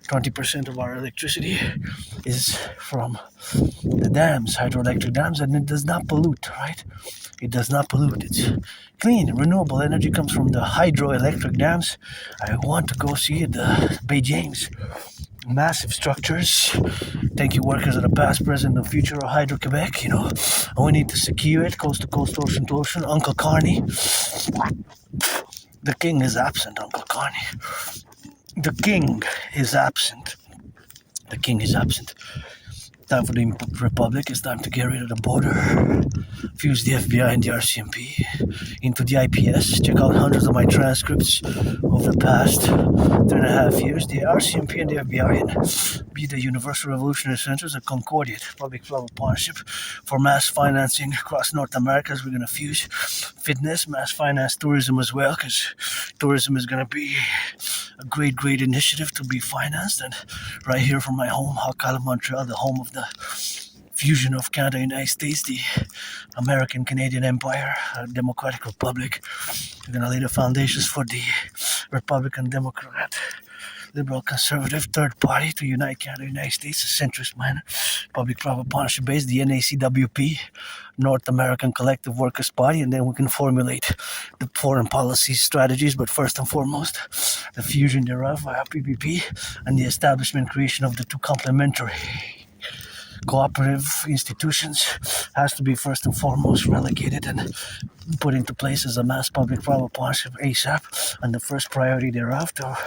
Speaker 1: 20% of our electricity is from the dams, hydroelectric dams, and it does not pollute, right? It does not pollute. It's clean. Renewable energy comes from the hydroelectric dams. I want to go see the Bay James. Massive structures. Thank you, workers of the past, present, and future of Hydro-Quebec. And we need to secure it, coast to coast, ocean to ocean. Uncle Carney. The king is absent, Uncle Carney. The king is absent. Time for the Republic. It's time to get rid of the border. Fuse the FBI and the RCMP into the IPS. Check out hundreds of my transcripts over the past 3.5 years. The RCMP and the FBI and be the Universal Revolutionary Centers, a Concordiate public-private partnership for mass financing across North America. As we're going to fuse fitness, mass finance, tourism as well, because tourism is going to be a great initiative to be financed. And right here from my home, Hakala, Montreal, the home of the fusion of Canada and United States, the American Canadian Empire, Democratic Republic. We're going to lay the foundations for the Republican Democrat, Liberal Conservative third party to unite Canada and United States, a centrist manner, public-private partnership based, the NACWP, North American Collective Workers' Party, and then we can formulate the foreign policy strategies, but first and foremost, the fusion thereof via PPP and the establishment creation of the two complementary cooperative institutions has to be first and foremost relegated and put into place as a mass public-private partnership ASAP, and the first priority thereof to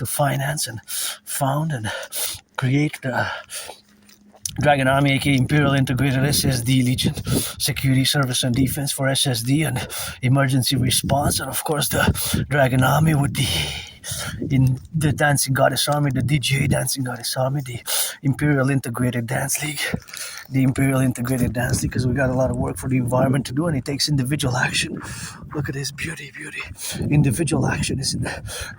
Speaker 1: finance and found and create the Dragon Army, aka Imperial Integrated SSD Legion, Security Service and Defense for SSD and Emergency Response, and of course the Dragon Army with in the Dancing Goddess Army, the DJ Dancing Goddess Army, the Imperial Integrated Dance League, because we got a lot of work for the environment to do, and it takes individual action. Look at this beauty. Individual action is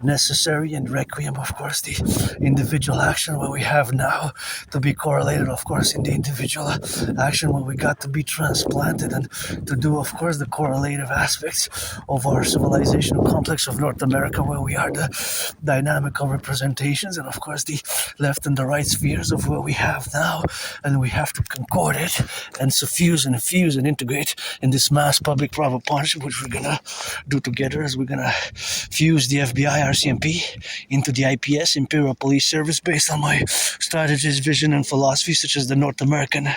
Speaker 1: necessary, and Requiem, of course, the individual action what we have now to be correlated, of course, in the individual action what we got to be transplanted and to do, of course, the correlative aspects of our civilizational complex of North America, where we are the dynamical representations, and of course the left and the right spheres of what we have now, and we have to concord it and suffuse and fuse and integrate in this mass public-private partnership, which we're gonna do together, as we're gonna fuse the FBI, RCMP into the IPS, Imperial Police Service, based on my strategies, vision, and philosophy, such as the North American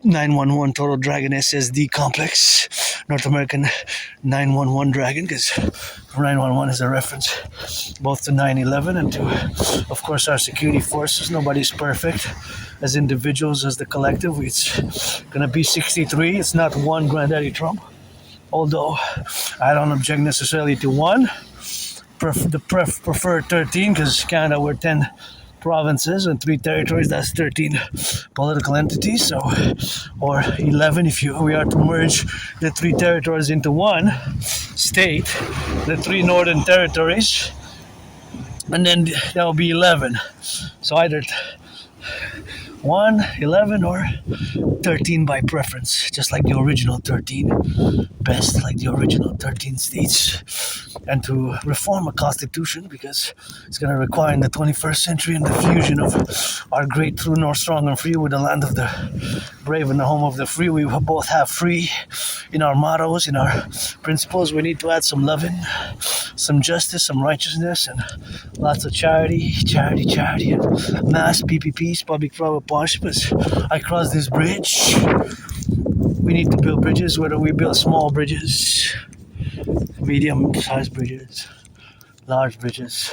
Speaker 1: 911 Total Dragon SSD complex, North American 911 Dragon, because 911 is a reference both to 9/11 and to, of course, our security forces. Nobody's perfect. As individuals, as the collective, it's gonna be 63. It's not one Granddaddy Trump, although I don't object necessarily to one. Prefer 13, because Canada, we're 10 provinces and 3 territories. That's 13 political entities. So, or 11 if we are to merge the 3 territories into one state, the 3 northern territories, and then that will be 11. So either 1, 11, or 13 by preference, just like the original 13, best like the original 13 states. And to reform a constitution, because it's going to require in the 21st century and the fusion of our great true north, strong and free, with the land of the brave and the home of the free. We both have free in our mottos, in our principles. We need to add some loving, some justice, some righteousness, and lots of charity, and mass PPPs, public-private partnerships. I cross this bridge. We need to build bridges, whether we build small bridges, medium-sized bridges, large bridges,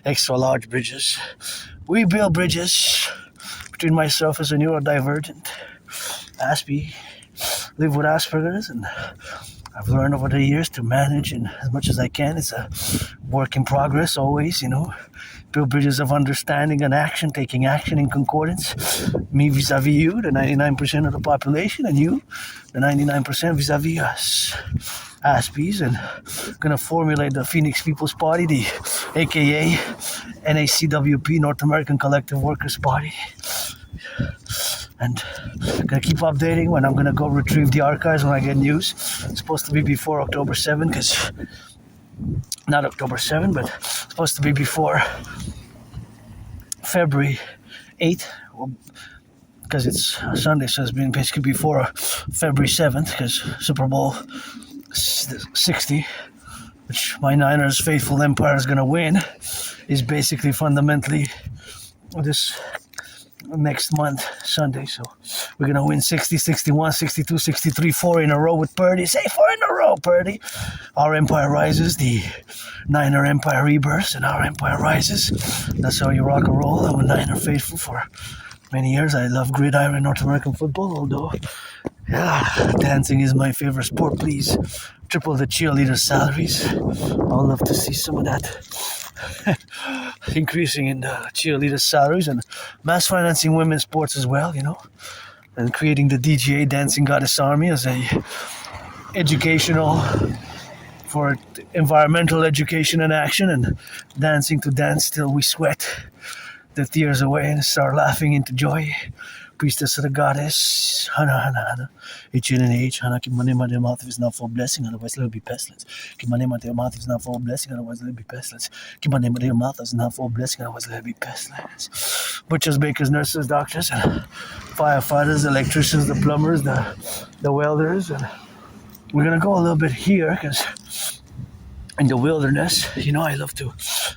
Speaker 1: extra large bridges. We build bridges between myself as a neurodivergent, Aspie, live with Asperger's, and I've learned over the years to manage, and as much as I can, it's a work in progress always, build bridges of understanding and action, taking action in concordance. Me vis-a-vis you, the 99% of the population, and you, the 99% vis-a-vis us, Aspies, and gonna formulate the Phoenix People's Party, the AKA NACWP, North American Collective Workers Party. And gonna keep updating when I'm gonna go retrieve the archives when I get news. It's supposed to be before October 7, because not October 7, but it's supposed to be before February 8th, because it's Sunday, so it's been basically before February 7th, because Super Bowl 60, which my Niners faithful empire is gonna win, is basically fundamentally this next month, Sunday. So we're gonna win 60, 61, 62, 63, 4 in a row with Purdy. Say 4 in a row, Purdy. Our empire rises, the Niner empire rebirths, and our empire rises. That's how you rock and roll. I'm a Niner faithful for many years. I love gridiron North American football, although dancing is my favorite sport. Please triple the cheerleader salaries. I'd love to see some of that increasing in the cheerleader salaries, and mass financing women's sports as well, and creating the DGA Dancing Goddess Army as a educational for environmental education and action, and dancing to dance till we sweat the tears away and start laughing into joy. Priestess of the goddess, Hana, H, Hana, keep my name out of your mouth if it's not for a blessing, otherwise let it be pestilence. Keep my name out of your mouth if it's not for a blessing, otherwise let it be pestilence. Keep my name out of your mouth if it's not for a blessing, otherwise let it be pestilence. Butchers, bakers, nurses, doctors, and firefighters, electricians, the plumbers, the welders, and we're gonna go a little bit here, because in the wilderness, I love to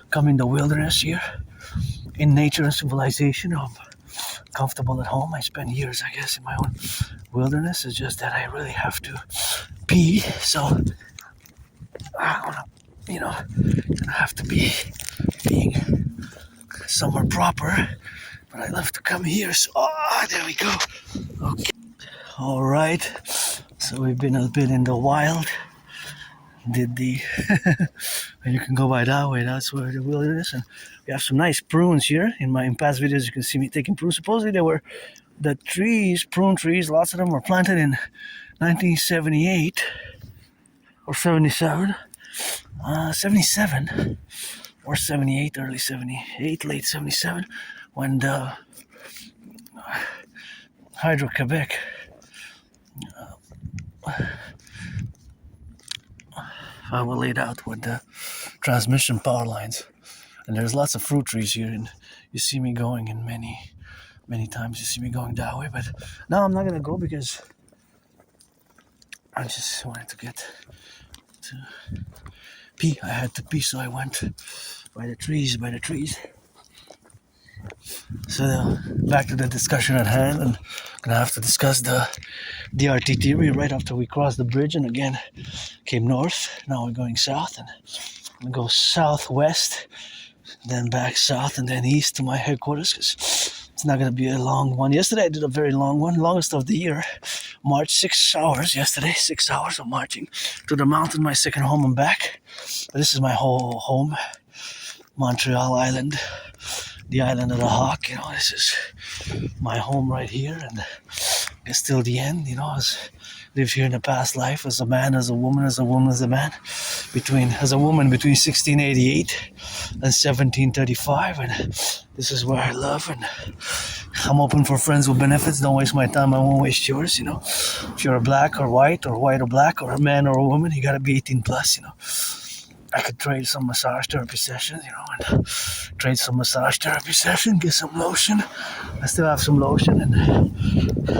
Speaker 1: come in the wilderness here, in nature and civilization. I'm comfortable at home. I spend years, I guess, in my own wilderness. It's just that I really have to pee, so I wanna, have to be being somewhere proper. but I love to come here. So, there we go. Okay. All right. So we've been a bit in the wild. Did the and you can go by that way. That's where the wilderness, and we have some nice prunes here. In past videos, you can see me taking prunes. Supposedly they were the trees, prune trees. Lots of them were planted in 1978 or 77, 77 or 78, early 78, late 77, when the Hydro-Quebec were laid out with the transmission power lines. And there's lots of fruit trees here, and you see me going in many times. You see me going that way, but now I'm not gonna go because I just wanted to get to pee. I had to pee, so I went by the trees. So back to the discussion at hand, and I'm gonna have to discuss the DRT theory right after we crossed the bridge and again came north. Now we're going south, and I'm gonna go southwest, then back south, and then east to my headquarters, because it's not gonna be a long one. Yesterday I did a very long one, longest of the year. Marched 6 hours yesterday, 6 hours of marching to the mountain, my second home and back. But this is my whole home, Montreal Island, the island of the hawk. This is my home right here, and it's still the end. I lived here in a past life as a man, as a woman, as a woman, as a man, as a woman between 1688 and 1735, and this is where I love, and I'm open for friends with benefits. Don't waste my time, I won't waste yours. If you're a black or white or black, or a man or a woman, you gotta be 18 plus. I could trade some massage therapy sessions, and get some lotion. I still have some lotion, and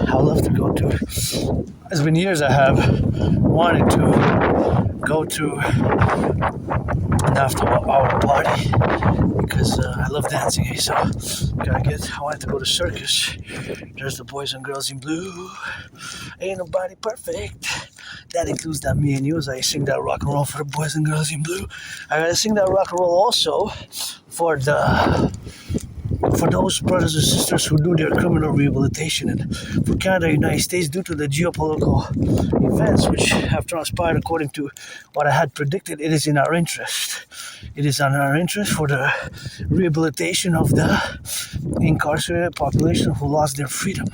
Speaker 1: I would love to go to. It's been years I have wanted to go to an after-hour party, because I love dancing, so I wanted to go to circus. There's the boys and girls in blue. Ain't nobody perfect. That includes that me and you, as I sing that rock and roll for the boys and girls in blue. I gotta sing that rock and roll also for those brothers and sisters who do their criminal rehabilitation, and for Canada and United States, due to the geopolitical events which have transpired according to what I had predicted. It is in our interest. It is in our interest for the rehabilitation of the incarcerated population who lost their freedom.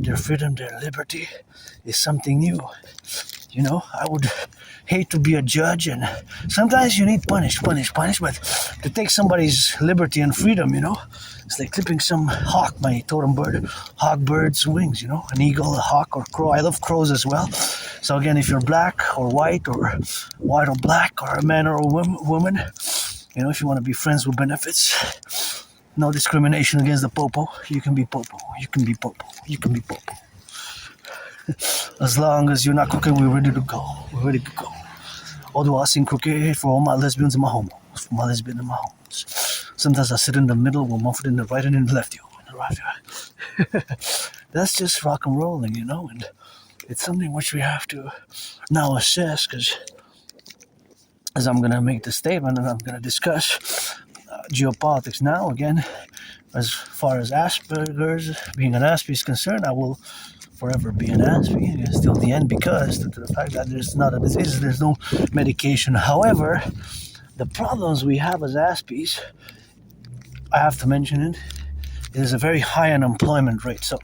Speaker 1: Their freedom, their liberty is something new. I would hate to be a judge, and sometimes you need punish, but to take somebody's liberty and freedom, it's like clipping some hawk, my totem bird, hawk bird's wings, an eagle, a hawk, or crow. I love crows as well. So again, if you're black or white or black, or a man or a woman, if you want to be friends with benefits, no discrimination against the popo. You can be popo. You can be popo. You can be popo. As long as you're not cooking, we're ready to go. We're ready to go. Although I sing cookie for all my lesbians and my homos. For my lesbians and my homos. Sometimes I sit in the middle, one foot in the right and in the left, That's just rock and rolling, and it's something which we have to now assess, because as I'm going to make the statement and I'm going to discuss geopolitics now again, as far as Asperger's, being an Aspie is concerned, I will forever be an Aspie until the end, because due to the fact that there's not a disease, there's no medication. However, the problems we have as Aspies, I have to mention it, is a very high unemployment rate. So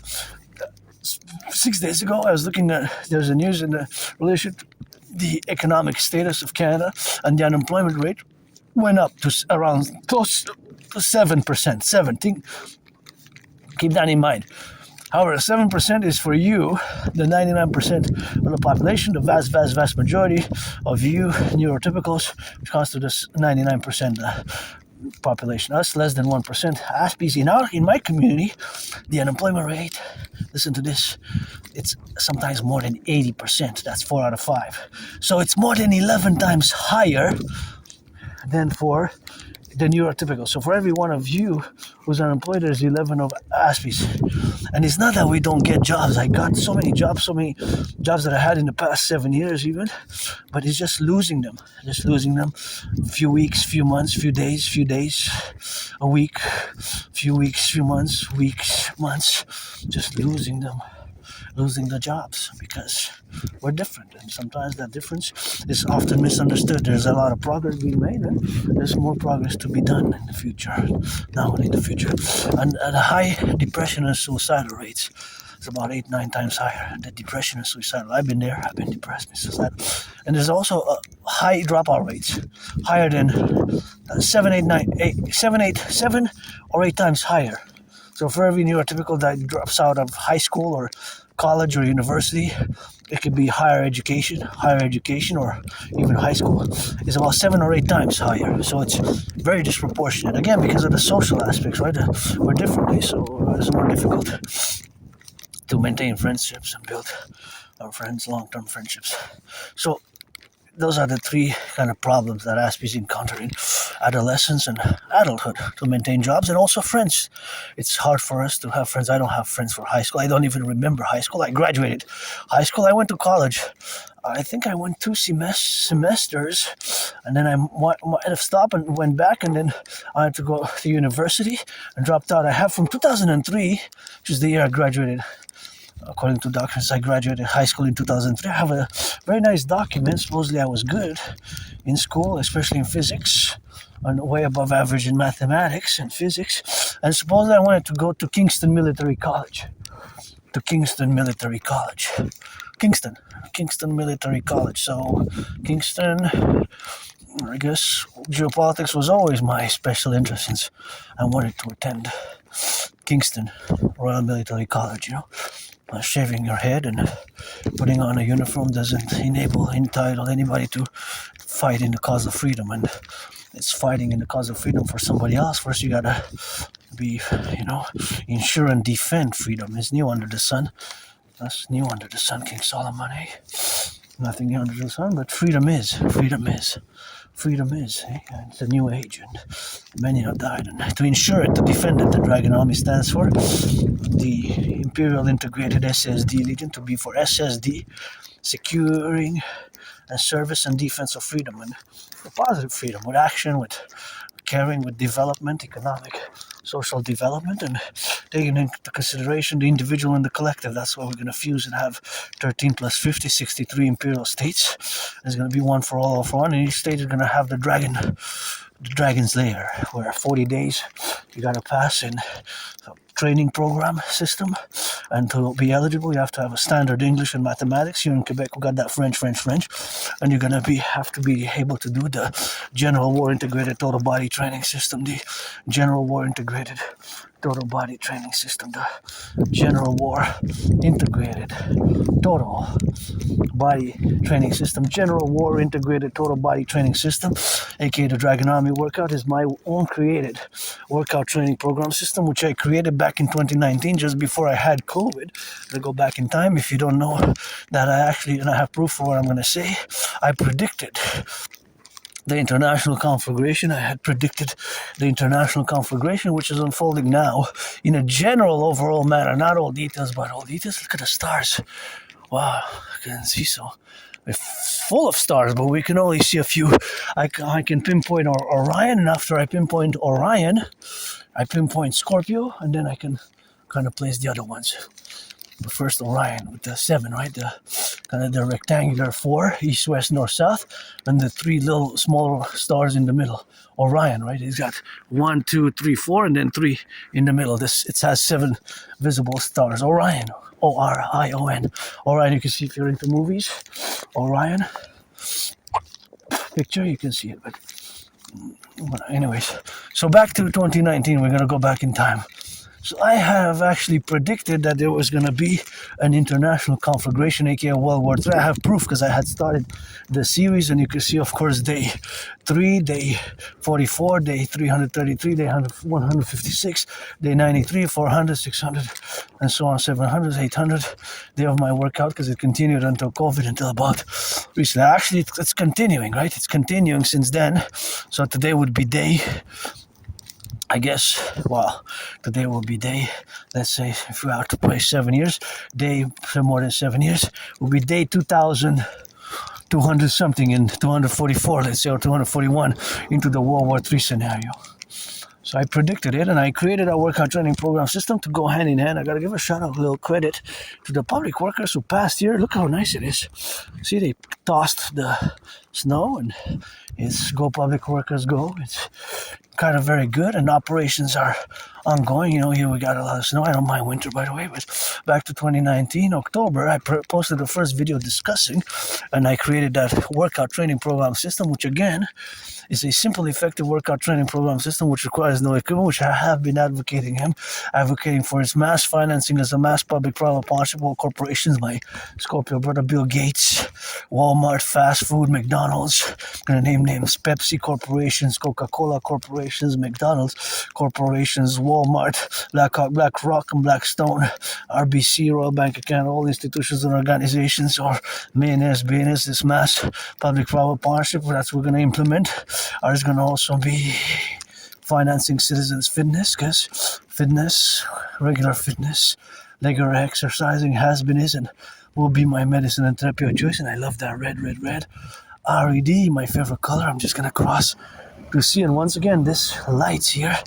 Speaker 1: 6 days ago, I was looking at, there's a news in the relation to the economic status of Canada, and the unemployment rate went up to around close to 7%. 17. Keep that in mind. However, 7% is for you, the 99% of the population, the vast majority of you neurotypicals, which constitute this 99% population. Us, less than 1%. Aspies in my community, the unemployment rate, listen to this, it's sometimes more than 80%. That's 4 out of 5. So it's more than 11 times higher than for the neurotypical. So for every one of you who's unemployed, there's 11 of Aspies. And it's not that we don't get jobs. I got so many jobs that I had in the past 7 years even, but it's just losing them. Few weeks, few months, few days, a week, few weeks, few months, months, just losing the jobs because we're different, and sometimes that difference is often misunderstood. There's a lot of progress being made, and there's more progress to be done in the future, not only in the future. And the high depression and suicidal rates, it's about 8-9 times higher. The depression and suicidal, I've been there, I've been depressed, been suicidal. And there's also high dropout rates, higher than 7 or 8 times higher. So for every neurotypical that drops out of high school or college or university, it could be higher education, or even high school, is about 7 or 8 times higher. So it's very disproportionate. Again, because of the social aspects, right? We're different, so it's more difficult to maintain friendships and build our friends, long-term friendships. So those are the three kind of problems that Aspies encounter in adolescence and adulthood, to maintain jobs and also friends. It's hard for us to have friends. I don't have friends for high school. I don't even remember high school. I graduated high school. I went to college. I think I went 2 semesters, and then I might have stopped and went back, and then I had to go to university and dropped out. I have from 2003, which is the year I graduated. According to documents, I graduated high school in 2003. I have a very nice document. Supposedly I was good in school, especially in physics, and way above average in mathematics and physics. And supposedly I wanted to go to Kingston Military College. Kingston Military College. So Kingston, I guess geopolitics was always my special interest since I wanted to attend Kingston Royal Military College, Shaving your head and putting on a uniform doesn't entitle anybody to fight in the cause of freedom, and it's fighting in the cause of freedom for somebody else. First you gotta be, ensure and defend freedom. It's new under the sun. That's new under the sun, King Solomon, Nothing new under the sun, but freedom is. It's a new age, and many have died. And to ensure it, to defend it, the Dragon Army stands for the Imperial Integrated SSD Legion, to be for SSD, securing and service and defense of freedom, and for positive freedom, with action, with caring, with development, economic, social development, and taking into consideration the individual and the collective. That's why we're going to fuse and have 13 plus 50, 63 imperial states. There's going to be one for all for one, and each state is going to have the dragon's lair, where 40 days you got to pass in a training program system, and to be eligible you have to have a standard English and mathematics. Here in Quebec we got that French, and you're going to have to be able to do the General War Integrated Total Body Training System, the General War Integrated Total Body Training System, the General War Integrated Total Body Training System, General War Integrated Total Body Training System, aka the Dragon Army Workout, is my own created workout training program system, which I created back in 2019, just before I had COVID. To go back in time, if you don't know that, and I have proof for what I'm going to say, I predicted the international conflagration. I had predicted the international conflagration, which is unfolding now in a general overall manner. Not all details, but all details. Look at the stars. Wow, I can see so. It's full of stars, but we can only see a few. I can pinpoint Orion, and after I pinpoint Orion, I pinpoint Scorpio, and then I can kind of place the other ones. But first Orion with the 7, right? The kind of the rectangular 4, east, west, north, south, and the 3 little smaller stars in the middle. Orion, right? It's got 1, 2, 3, 4, and then 3 in the middle. It has 7 visible stars. Orion, Orion. Orion, you can see if you're into movies. Orion picture, you can see it. But anyways, so back to 2019. We're gonna go back in time. So I have actually predicted that there was going to be an international conflagration, aka World War III. I have proof because I had started the series, and you can see, of course, day 3, day 44, day 333, day 156, day 93, 400, 600, and so on, 700, 800. Day of my workout, because it continued until COVID, until about recently. Actually, it's continuing, right? It's continuing since then. So today would be day, I guess, well, today will be day, let's say, if we have to play 7 years, day for more than 7 years, will be day 2,200 something in 244, let's say, or 241 into the World War III scenario. So I predicted it, and I created a workout training program system to go hand in hand. I got to give a shout out, a little credit to the public workers who passed here. Look how nice it is. See, they tossed the snow, and it's go public workers go. It's kind of very good, and operations are ongoing. You know, here we got a lot of snow. I don't mind winter, by the way, but back to 2019, October, I posted the first video discussing, and I created that workout training program system, which again is a simple, effective workout training program system which requires no equipment, which I have been advocating for its mass financing as a mass public-private partnership with corporations like Scorpio brother Bill Gates, Walmart, fast food, McDonald's, I'm going to name names, Pepsi corporations, Coca-Cola corporations, McDonald's corporations, Walmart, BlackRock and Blackstone, RBC, Royal Bank of Canada, all institutions and organizations, or mayonnaise, this mass public-private partnership that's we're going to implement. Ours going to also be financing citizens' fitness, because fitness, regular fitness, regular exercising has been, is, and will be my medicine and therapy of choice. And I love that red. RED, my favorite color. I'm just going to cross to see. And once again, this lights here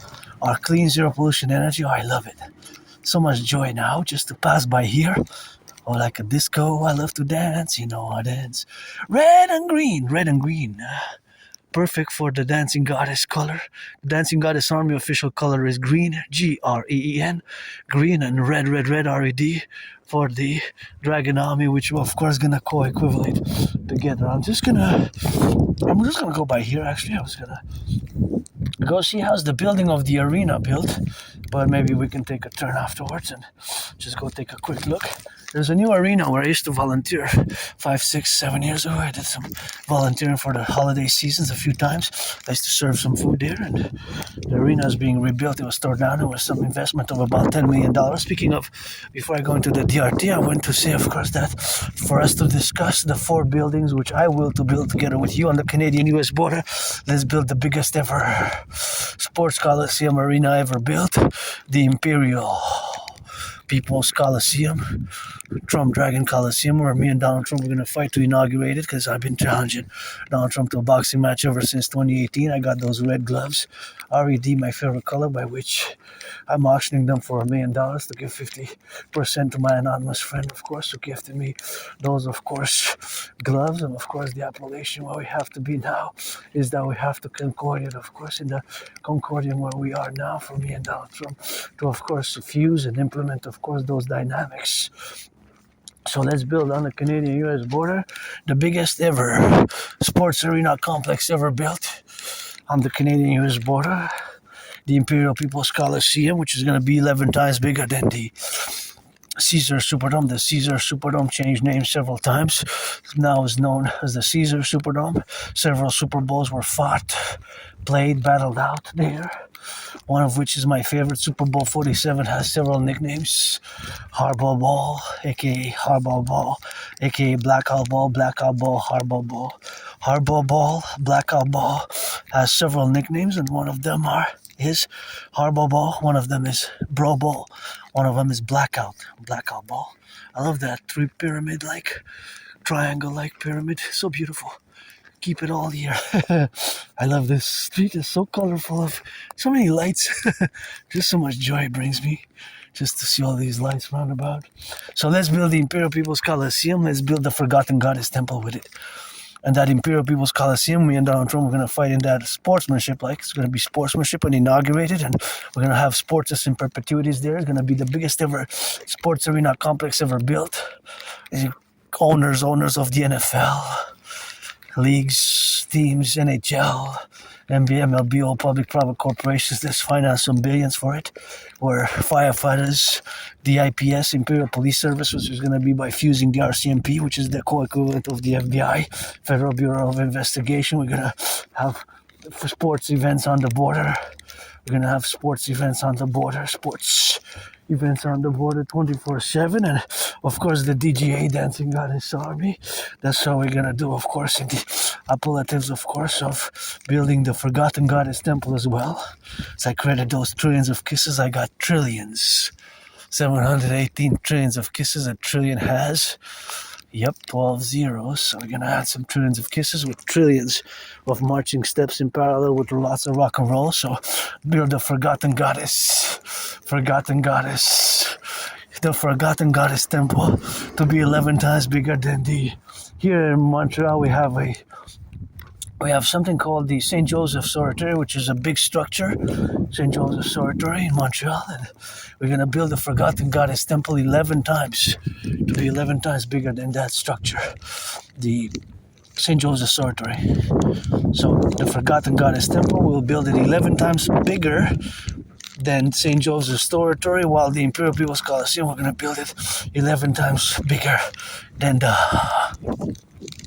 Speaker 1: are clean, zero pollution energy. Oh, I love it. So much joy now just to pass by here. Oh, like a disco, I love to dance, you know I dance. Red and green. Perfect for the dancing goddess color. The dancing goddess army official color is green, GREEN, green, and red, RED for the dragon army, which we're of course gonna co-equivalent together. I'm just gonna go by here. Actually, I was gonna go see how's the building of the arena built, but maybe we can take a turn afterwards and just go take a quick look. There's a new arena where I used to volunteer 5, 6, 7 years ago. I did some volunteering for the holiday seasons a few times. I used to serve some food there, and the arena is being rebuilt. It was torn down. There was some investment of about $10 million. Speaking of, before I go into the DRT, I want to say, of course, that for us to discuss the 4 buildings which I will to build together with you on the Canadian-US border, let's build the biggest ever sports coliseum arena ever built, the Imperium People's Coliseum, Trump Dragon Coliseum, where me and Donald Trump are going to fight to inaugurate it, because I've been challenging Donald Trump to a boxing match ever since 2018. I got those red gloves, RED, my favorite color, by which I'm auctioning them for $1 million to give 50% to my anonymous friend, of course, who gifted me those, of course, gloves. And of course, the appellation where we have to be now is that we have to Concordian, of course, in the Concordian where we are now, for me and Donald Trump to, of course, fuse and implement, of course, those dynamics. So let's build on the Canadian-US border the biggest ever sports arena complex ever built on the Canadian-US border, the Imperial People's Coliseum, which is going to be 11 times bigger than the Caesar Superdome. The Caesar Superdome changed names several times. Now is known as the Caesar Superdome. Several Super Bowls were fought, played, battled out there. One of which is my favorite. Super Bowl 47 has several nicknames. Hardball Ball, aka Hardball Ball, aka Blackout Ball, Hardball Ball. Hardball Ball, Blackout Ball has several nicknames, and one of them is Hardball Ball, one of them is Bro Ball, one of them is Blackout Ball. I love that 3 pyramid-like, triangle-like pyramid. So beautiful. Keep it all year. I love this street. It's so colorful, of so many lights. Just so much joy it brings me just to see all these lights round about. So let's build the Imperial People's Coliseum. Let's build the Forgotten Goddess Temple with it. And that Imperial People's Coliseum, me and Donald Trump, we're going to fight in that sportsmanship. Like, it's going to be sportsmanship and inaugurated. And we're going to have sports in perpetuities there. It's going to be the biggest ever sports arena complex ever built. Owners of the NFL, leagues, teams, NHL, MBO, public-private corporations, that's financed some billions for it, where firefighters, the IPS, Imperial Police Service, which is going to be by fusing the RCMP, which is the co-equivalent of the FBI, Federal Bureau of Investigation. We're going to have sports events on the border. We're going to have sports events on the border, sports events on the border 24/7, and of course the DGA, Dancing Goddess Army. That's how we're going to do, of course, in the appellatives, of course, of building the Forgotten Goddess Temple as well. So I created those trillions of kisses. I got trillions. 718 trillions of kisses a trillion has. Yep, 12 zeros. So we're going to add some trillions of kisses with trillions of marching steps in parallel with lots of rock and roll. So build the Forgotten Goddess. The Forgotten Goddess Temple to be 11 times bigger than the... Here in Montreal we have something called the St. Joseph's Oratory, which is a big structure, St. Joseph's Oratory in Montreal, and we're going to build the Forgotten Goddess Temple 11 times, to be 11 times bigger than that structure, the St. Joseph's Oratory. So the Forgotten Goddess Temple, we'll build it 11 times bigger than St. Joseph's Oratory, while the Imperial People's Coliseum, we're going to build it 11 times bigger than the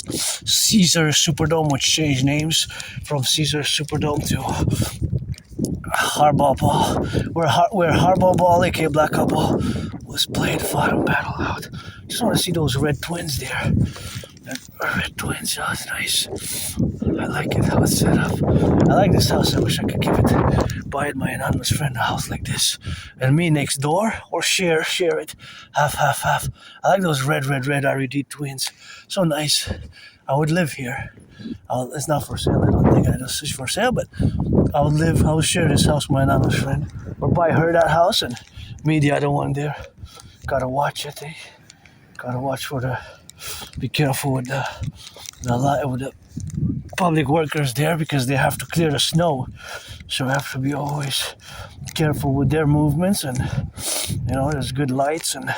Speaker 1: Caesar Superdome, which changed names from Caesar Superdome to Hardball Ball, where Hardball Ball, aka Blackout Ball, was played, fought, and battle out. Just want to see those red twins there. Red twins, oh, it's nice. I like it how it's set up. I like this house. I wish I could buy it my anonymous friend a house like this, and me next door, or share it, half. I like those red RED twins. So nice. I would live here. It's not for sale. I don't think it's for sale, but I would share this house with my anonymous friend, or buy her that house and me the other one there. Gotta watch it. Gotta watch for the. Be careful with the public workers there, because they have to clear the snow. So we have to be always careful with their movements, and there's good lights, and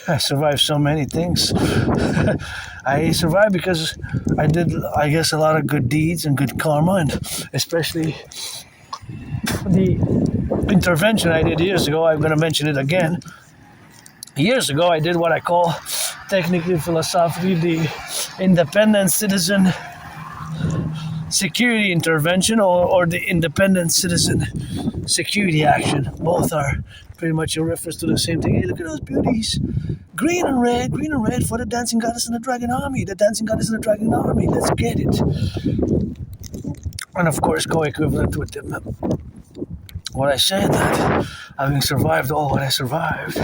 Speaker 1: I survived so many things. I survived because I did, I guess, a lot of good deeds and good karma, and especially the intervention I did years ago. I'm going to mention it again. Years ago, I did what I call, technically, philosophically, the independent citizen security intervention, or the independent citizen security action. Both are pretty much a reference to the same thing. Hey, look at those beauties. Green and red for the Dancing Goddess and the Dragon Army. The Dancing Goddess and the Dragon Army. Let's get it. And of course, co-equivalent with them. What I said, that having survived all what I survived,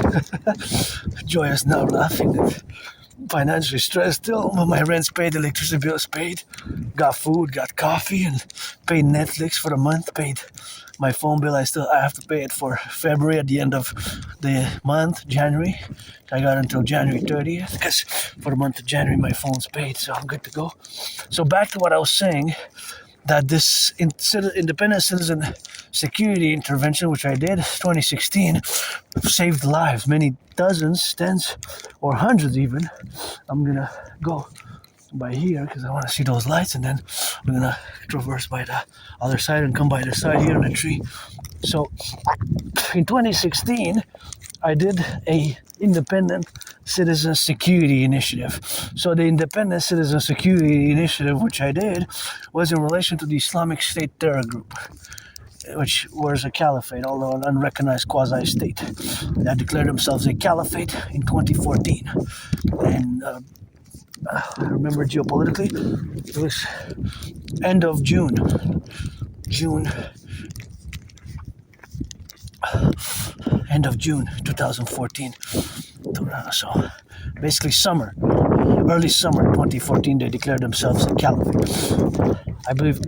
Speaker 1: Joy is now laughing that financially stressed still, but my rent's paid, electricity bill's paid, got food, got coffee, and paid Netflix for the month, paid my phone bill. I have to pay it for February at the end of the month, January. I got until January 30th, because for the month of January my phone's paid, so I'm good to go. So back to what I was saying, that this independent citizen security intervention, which I did 2016, saved lives, many dozens, tens, or hundreds even. I'm gonna go by here because I want to see those lights, and then I'm gonna traverse by the other side and come by the side here in the tree. So in 2016, I did a independent citizen security initiative. So the independent citizen security initiative, which I did, was in relation to the Islamic State terror group, which was a caliphate, although an unrecognized quasi-state, that declared themselves a caliphate in 2014. And I remember geopolitically, it was end of June, end of June 2014. So basically early summer 2014, they declared themselves a caliphate. I believe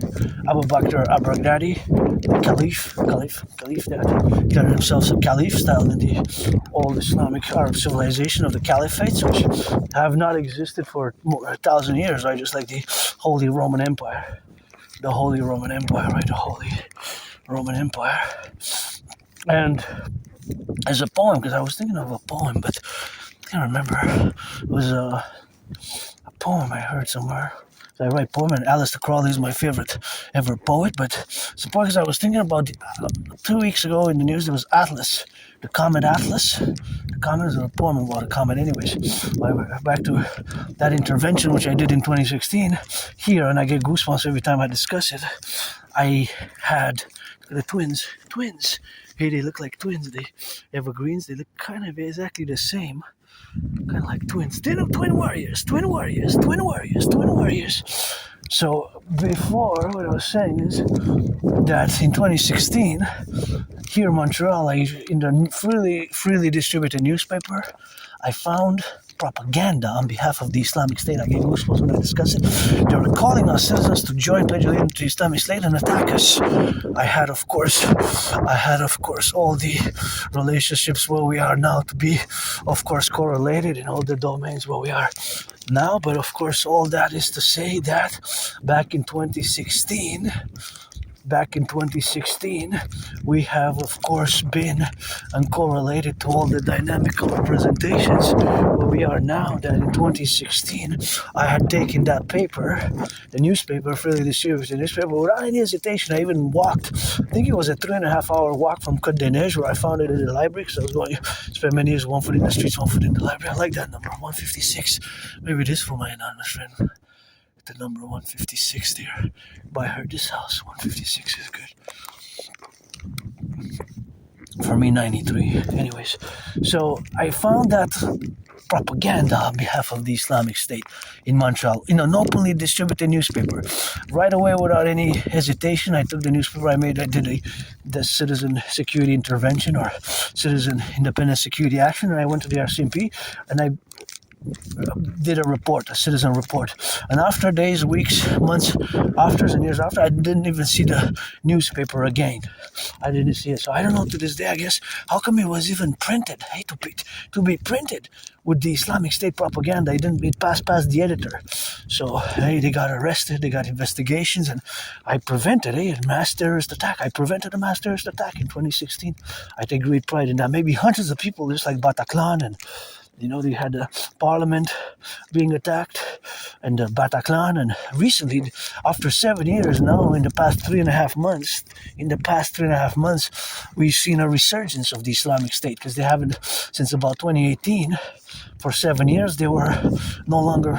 Speaker 1: Abu Bakr al-Baghdadi, the caliph that declared themselves a caliph, styled in the old Islamic Arab civilization of the caliphates, which have not existed for 1,000 years, right? Just like the Holy Roman Empire. The Holy Roman Empire, right? The Holy Roman Empire. And as a poem, because I was thinking of a poem, but I can't remember. It was a poem I heard somewhere. So I write poem, and Aleister Crowley is my favorite ever poet. But so because I was thinking about 2 weeks ago in the news, there was Atlas, the comet Atlas. The comet is a poem about a comet, anyways. Back to that intervention which I did in 2016 here, and I get goosebumps every time I discuss it. I had the twins. Hey, they look like twins. They evergreens. They look kind of exactly the same. Kind of like twins. Twin warriors. So before, what I was saying is that in 2016, here in Montreal, in the freely distributed newspaper, I found propaganda on behalf of the Islamic State. I gave goosebumps when I discussed it. They were calling on citizens to join pledge allegiance to the Islamic State and attack us. I had, of course, all the relationships where we are now to be, of course, correlated in all the domains where we are now. But of course, all that is to say that back in 2016, we have, of course, been uncorrelated to all the dynamical representations where we are now. That in 2016, I had taken that paper, the newspaper, freely distributed newspaper, without any hesitation. I even walked, I think it was a 3.5-hour walk from Côte des Neiges, where I found it in the library, because I was going to spend many years, 1 foot in the streets, 1 foot in the library. I like that number, 156. Maybe it is for my anonymous friend. The number 156 there by her, this house. 156 is good. For me, 93. Anyways, so I found that propaganda on behalf of the Islamic State in Montreal in an openly distributed newspaper. Right away, without any hesitation, I took the newspaper. I did the citizen security intervention or citizen independent security action, and I went to the RCMP and I did a citizen report. And after days, weeks, months, and years after, I didn't even see the newspaper again. I didn't see it. So I don't know to this day, I guess, how come it was even printed? Hey, to be printed with the Islamic State propaganda, it didn't pass past the editor. So, hey, they got arrested, they got investigations, and I prevented a mass terrorist attack. I prevented a mass terrorist attack in 2016. I take great pride in that. Maybe hundreds of people, just like Bataclan, and they had the parliament being attacked and Bataclan, and recently, after 7 years now, in the past 3.5 months, we've seen a resurgence of the Islamic State, because they haven't, since about 2018, for 7 years, they were no longer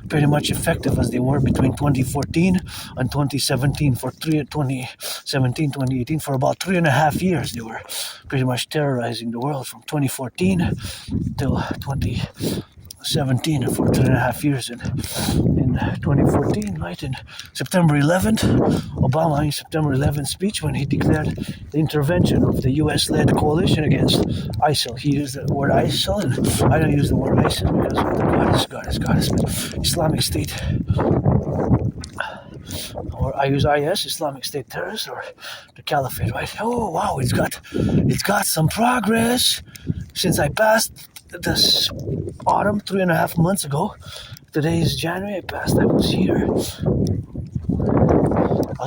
Speaker 1: pretty much effective as they were between 2014 and 2017. 2018, for about 3.5 years, they were pretty much terrorizing the world from 2014 till 2017, for 3.5 years. And in 2014, right, in September 11th, Obama, in September 11th speech, when he declared the intervention of the US-led coalition against ISIL, he used the word ISIL, and I don't use the word ISIL because God is Islamic State, or I use IS, Islamic State terrorists, or the Caliphate, right? Oh wow, it's got some progress since I passed this autumn 3.5 months ago. Today is January. I was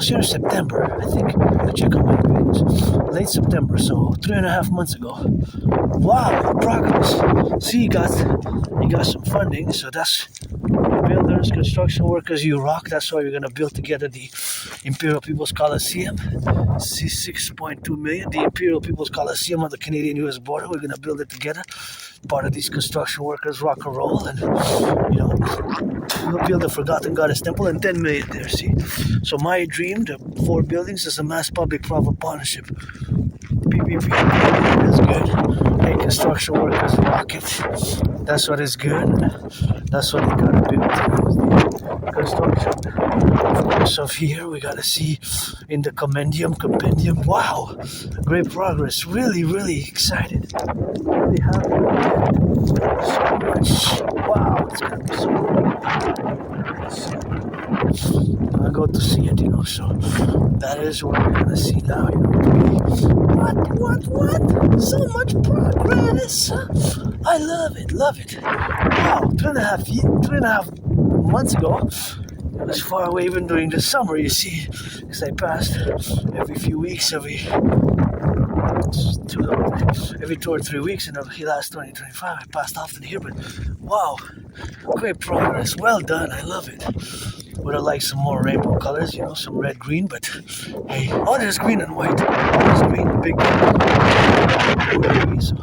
Speaker 1: here in September, I think. I check on my page. Late September, so 3.5 months ago. Wow, progress. See, you got some funding, so that's builders, construction workers, you rock. That's why we're going to build together the Imperial People's Coliseum. 6.2 million. The Imperial People's Coliseum on the Canadian-US border. We're going to build it together. Part of these construction workers, Rock&Roll, and we'll build the Forgotten Goddess Temple, and 10 million there. See, so my dream, the 4 buildings, is a mass public-private partnership. PPP, that's good. Hey, construction workers, rock it. That's what is good. That's what we gotta build. Construction. Of course, of here we gotta see in the compendium. Wow, great progress. Really, really excited. Really happy. So much. Wow, it's gonna be so good. I go to see it, so that is what we're gonna see now, What? So much progress! I love it. Wow, 3.5 months ago, it was far away even during the summer, you see, because I passed every few weeks, every 2 or 3 weeks in the last 2025. I passed often here, but wow, great progress. Well done. I love it. would have liked some more rainbow colors, some red, green, but hey, there's green and white. There's green, big. So,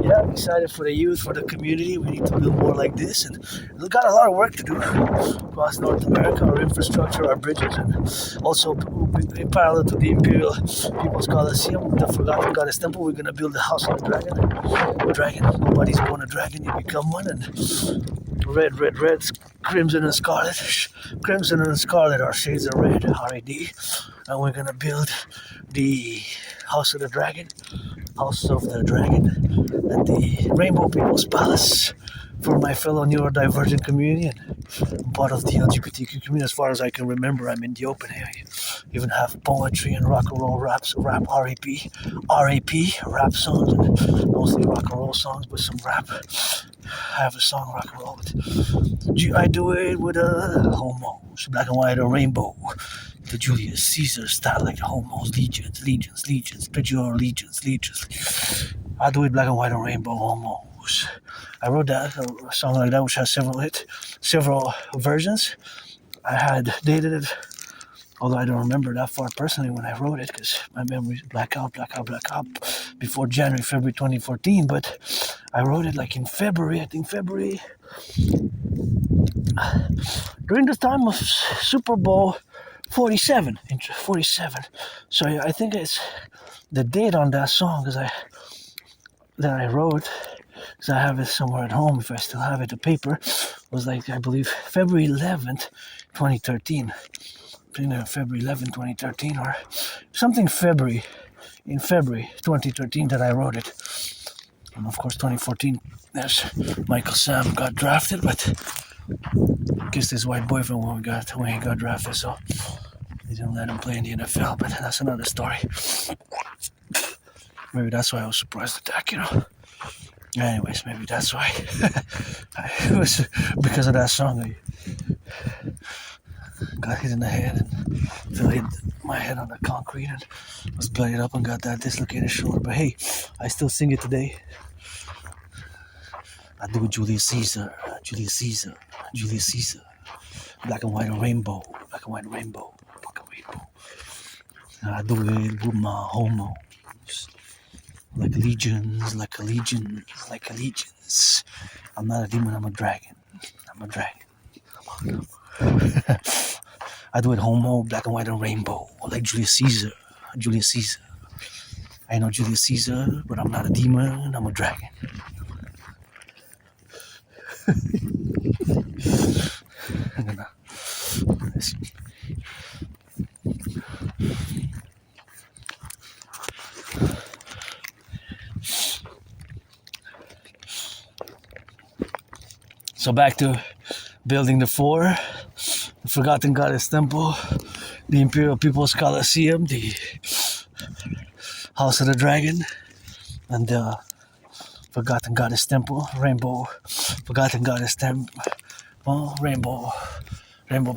Speaker 1: yeah, I'm excited for the youth, for the community. We need to build more like this, and we've got a lot of work to do across North America, our infrastructure, our bridges, and also in parallel to the Imperial People's Coliseum, the Forgotten Goddess Temple, we're going to build the House of the Dragon. Nobody's born a dragon, you become one, and red, crimson and scarlet. Crimson and scarlet are shades of red, R-A-D. And we're going to build the House of the Dragon and the Rainbow People's Palace for my fellow neurodivergent community and part of the LGBTQ community. As far as I can remember, I'm in the open area. Even have poetry and rock and roll rap rap songs, and mostly rock and roll songs with some rap. I have a song rock and roll with. I do it with a homos, black and white or rainbow. The Julius Caesar style, like the homos, legions, pledge your allegiance. I do it black and white or rainbow, homos. I wrote that a song like that, which has several versions. I had dated it, although I don't remember that far personally when I wrote it, because my memories black out before February 2014. But I wrote it like in February, during the time of Super Bowl 47. So I think it's the date on that song that I wrote, because I have it somewhere at home, if I still have it, the paper, was like, I believe, February 11th, 2013. February 11th, 2013, or something in February 2013 that I wrote it. And of course, 2014, there's Michael Sam got drafted, but kissed his white boyfriend when he got drafted, so they didn't let him play in the NFL, but that's another story. Maybe that's why I was surprised at that, Anyways, maybe that's why. It was because of that song. I got hit in the head and hit my head on the concrete and was bloodied up and got that dislocated shoulder. But hey, I still sing it today. I do it Julius Caesar. Black and white and rainbow. I do it with my homos. Like allegiance. I'm not a demon, I'm a dragon. I do it homo, black and white and rainbow. Like Julius Caesar. I know Julius Caesar, but I'm not a demon, I'm a dragon. So back to building the Forgotten Goddess Temple, the Imperial People's Coliseum, the House of the Dragon, and the Forgotten Goddess Temple, Forgotten Goddess Temple, Rainbow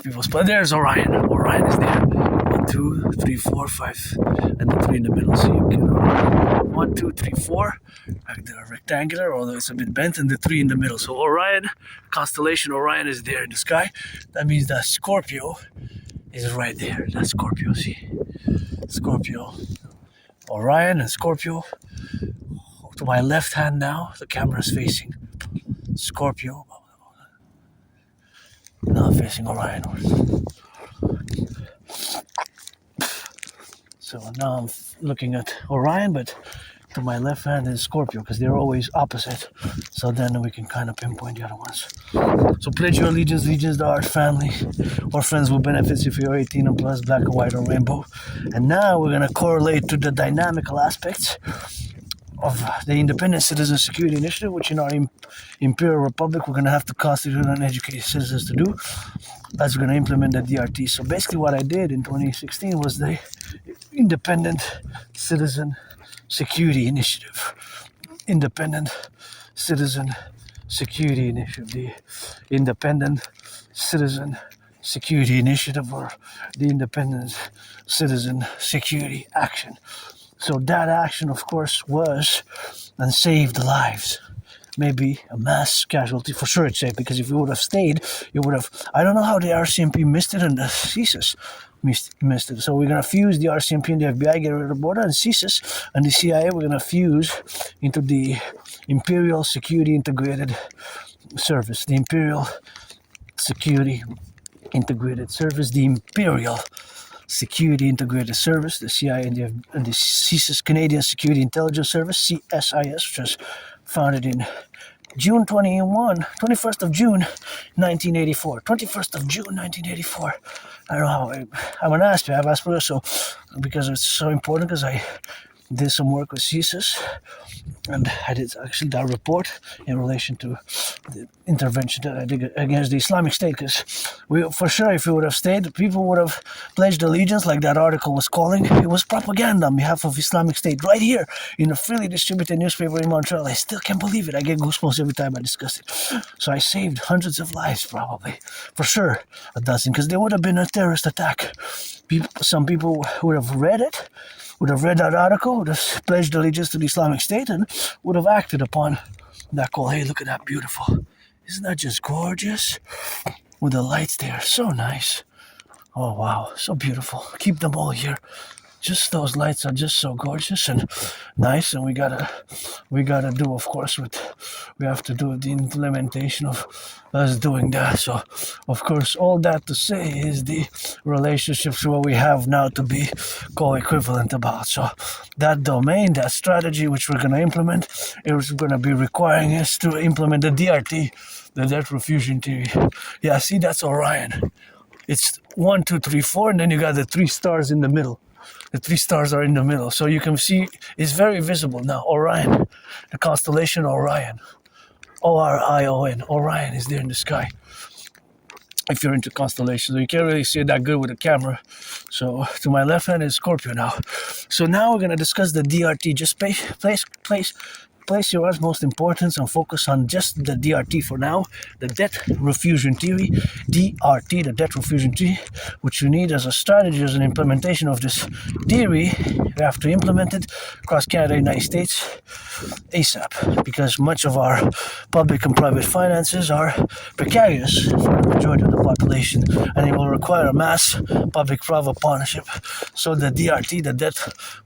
Speaker 1: People's. But there's Orion. Orion is there. 1, 2, 3, 4, 5, and the 3 in the middle. So you can 1, 2, 3, 4, like the rectangular, although it's a bit bent, and the 3 in the middle. So Orion, constellation Orion is there in the sky. That means that Scorpio is right there. That's Scorpio. See, Scorpio, Orion, and Scorpio. To my left hand now, the camera is facing Scorpio. Now facing Orion. So now I'm looking at Orion, but to my left hand is Scorpio, because they're always opposite. So then we can kind of pinpoint the other ones. So pledge your allegiance to our family or friends with benefits if you're 18 and plus, black and white or rainbow. And now we're going to correlate to the dynamical aspects of the Independent Citizen Security Initiative, which in our Imperial Republic we're going to have to constitute and educate citizens to do, as we're going to implement the DRT. So basically what I did in 2016 was the Independent Citizen Security Initiative. Independent Citizen Security Initiative. The Independent Citizen Security Initiative, or the Independent Citizen Security Action. So that action, of course, was and saved lives. maybe a mass casualty. For sure it's safe, because if you would have stayed, you would have... I don't know how the RCMP missed it and the CSIS missed it. So we're going to fuse the RCMP and the FBI, get rid of the border, and CSIS and the CIA, we're going to fuse into the Imperial Security Integrated Service. The Imperial Security Integrated Service, the Imperial Security Integrated Service, the CIA and the CSIS, Canadian Security Intelligence Service, CSIS, which was founded in June 21st of June, 1984. 21st of June, 1984. I don't know how I'm an Aspiesque. I have Asperger's, so because it's so important, because I did some work with CSIS, and I did actually that report in relation to the intervention that I did against the Islamic State, because for sure, if we would have stayed, people would have pledged allegiance, like that article was calling. It was propaganda on behalf of Islamic State, right here in a freely distributed newspaper in Montreal. I still can't believe it. I get goosebumps every time I discuss it. So I saved hundreds of lives, probably. For sure, a dozen, because there would have been a terrorist attack. Some people would have read it, would have read that article, would have pledged allegiance to the Islamic State, and would have acted upon that call. Hey, look at that, beautiful. Isn't that just gorgeous? With the lights there, so nice. Oh, wow, so beautiful. Keep them all here. Just those lights are just so gorgeous and nice, and we gotta do, of course, we have to do the implementation of us doing that. So, of course, all that to say is the relationships what we have now to be co-equivalent about. So that domain, that strategy which we're gonna implement, is gonna be requiring us to implement the DRT, the debt refusion theory. Yeah, see, that's Orion. It's 1, 2, 3, 4, and then you got the 3 stars in the middle. The 3 stars are in the middle. So you can see it's very visible now. Orion, the constellation Orion. Orion. Orion is there in the sky. If you're into constellations, you can't really see it that good with a camera. So to my left hand is Scorpio now. So now we're going to discuss the DRT. Just place your utmost importance and focus on just the DRT for now, the debt refusion theory, DRT, the debt refusion theory, which you need as a strategy, as an implementation of this theory. You have to implement it across Canada and the United States ASAP, because much of our public and private finances are precarious for the majority of the population, and it will require a mass public-private partnership. So the DRT, the debt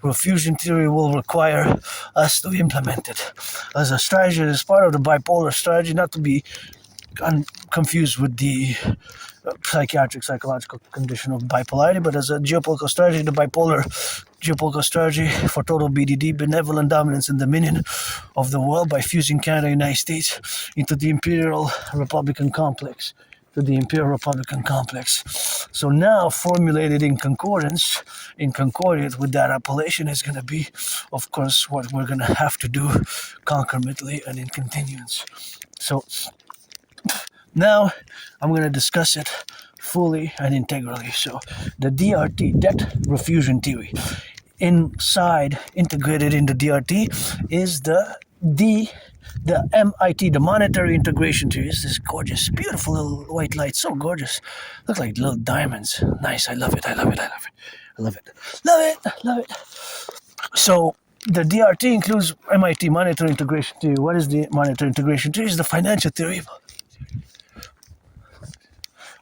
Speaker 1: refusion theory, will require us to implement it as a strategy, as part of the bipolar strategy, not to be confused with the psychological condition of bipolarity, but as a geopolitical strategy, the bipolar geopolitical strategy for total BDD, benevolent dominance and dominion of the world, by fusing Canada and the United States into the Imperial Republican complex. So now, formulated in concordance, in concordiate with that appellation, is going to be, of course, what we're going to have to do concomitantly and in continuance. So now I'm going to discuss it fully and integrally. So the DRT, debt refusion theory, integrated in the DRT, is the MIT, the monetary integration theory. Is this gorgeous, beautiful little white light, so gorgeous. Look like little diamonds. Nice, I love it. So the DRT includes MIT, monetary integration theory. What is the monetary integration theory? It's the financial theory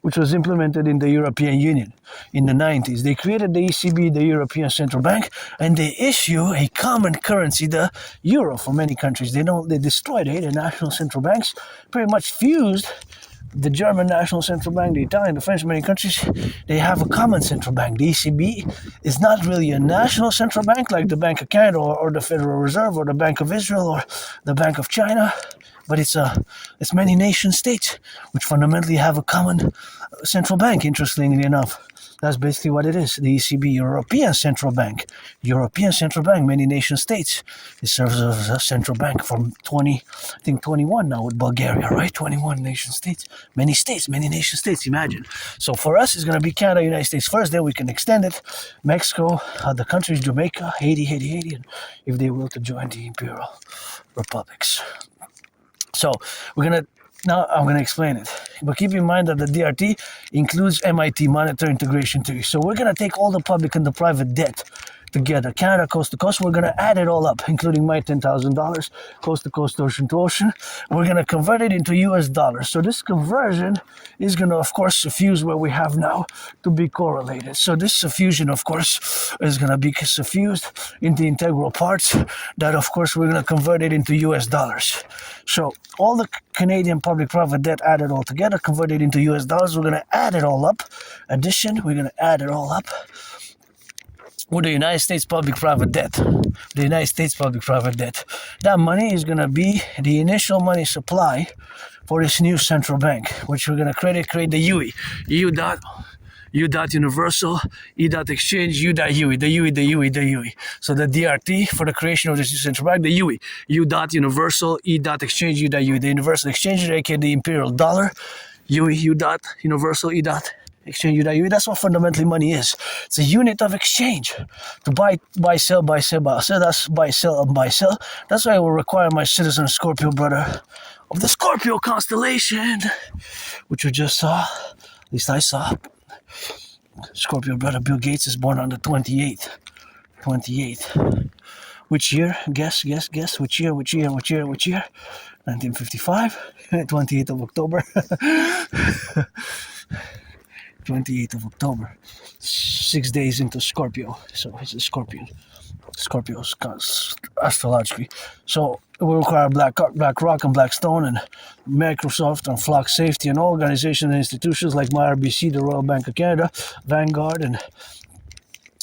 Speaker 1: which was implemented in the European Union in the 90s. They created the ECB, the European Central Bank, and they issue a common currency, the euro, for many countries. They destroyed it. The national central banks pretty much fused the German National Central Bank, the Italian, the French, many countries. They have a common central bank. The ECB is not really a national central bank like the Bank of Canada or the Federal Reserve or the Bank of Israel or the Bank of China, but it's many nation states which fundamentally have a common central bank, interestingly enough. That's basically what it is. The ECB, European Central Bank, many nation states. It serves as a central bank from 21 now with Bulgaria, right? 21 nation states, many nation states, imagine. So for us, it's going to be Canada, United States first, then we can extend it. Mexico, other countries, Jamaica, Haiti, and if they will, to join the Imperial Republics. So I'm going to explain it. But keep in mind that the DRT includes MIT, monetary integration theory. So we're going to take all the public and the private debt together. Canada, coast to coast. We're going to add it all up, including my $10,000, coast to coast, ocean to ocean. We're going to convert it into US dollars. So this conversion is going to, of course, suffuse where we have now to be correlated. So this suffusion, of course, is going to be suffused in the integral parts that, of course, we're going to convert it into US dollars. So all the Canadian public-private debt added all together, converted into US dollars. We're going to add it all up. Addition, we're going to add it all up with the United States public-private debt. The United States public-private debt. That money is going to be the initial money supply for this new central bank, which we're going to create the UE. U dot universal, E dot exchange, U dot UE, the UE. So the DRT for the creation of this new central bank, the UE. U dot universal, E dot exchange, U dot UE, the universal exchange rate, aka the imperial dollar. UE, U dot universal, E dot exchange, U dot UE. That's what fundamentally money is. It's a unit of exchange. To buy, sell, buy, sell, buy, sell. That's buy, sell, and buy, sell. That's why I will require my citizen Scorpio brother of the Scorpio constellation, which we just saw. At least I saw. Scorpio brother Bill Gates is born on the 28th. 28th. Which year? Guess. Which year? 1955. 28th of October. 28th of October. 6 days into Scorpio. So he's a Scorpion. Scorpios astrologically. So we require black rock and black stone and Microsoft and Flock Safety and all organizations and institutions like MyRBC, the Royal Bank of Canada, Vanguard, and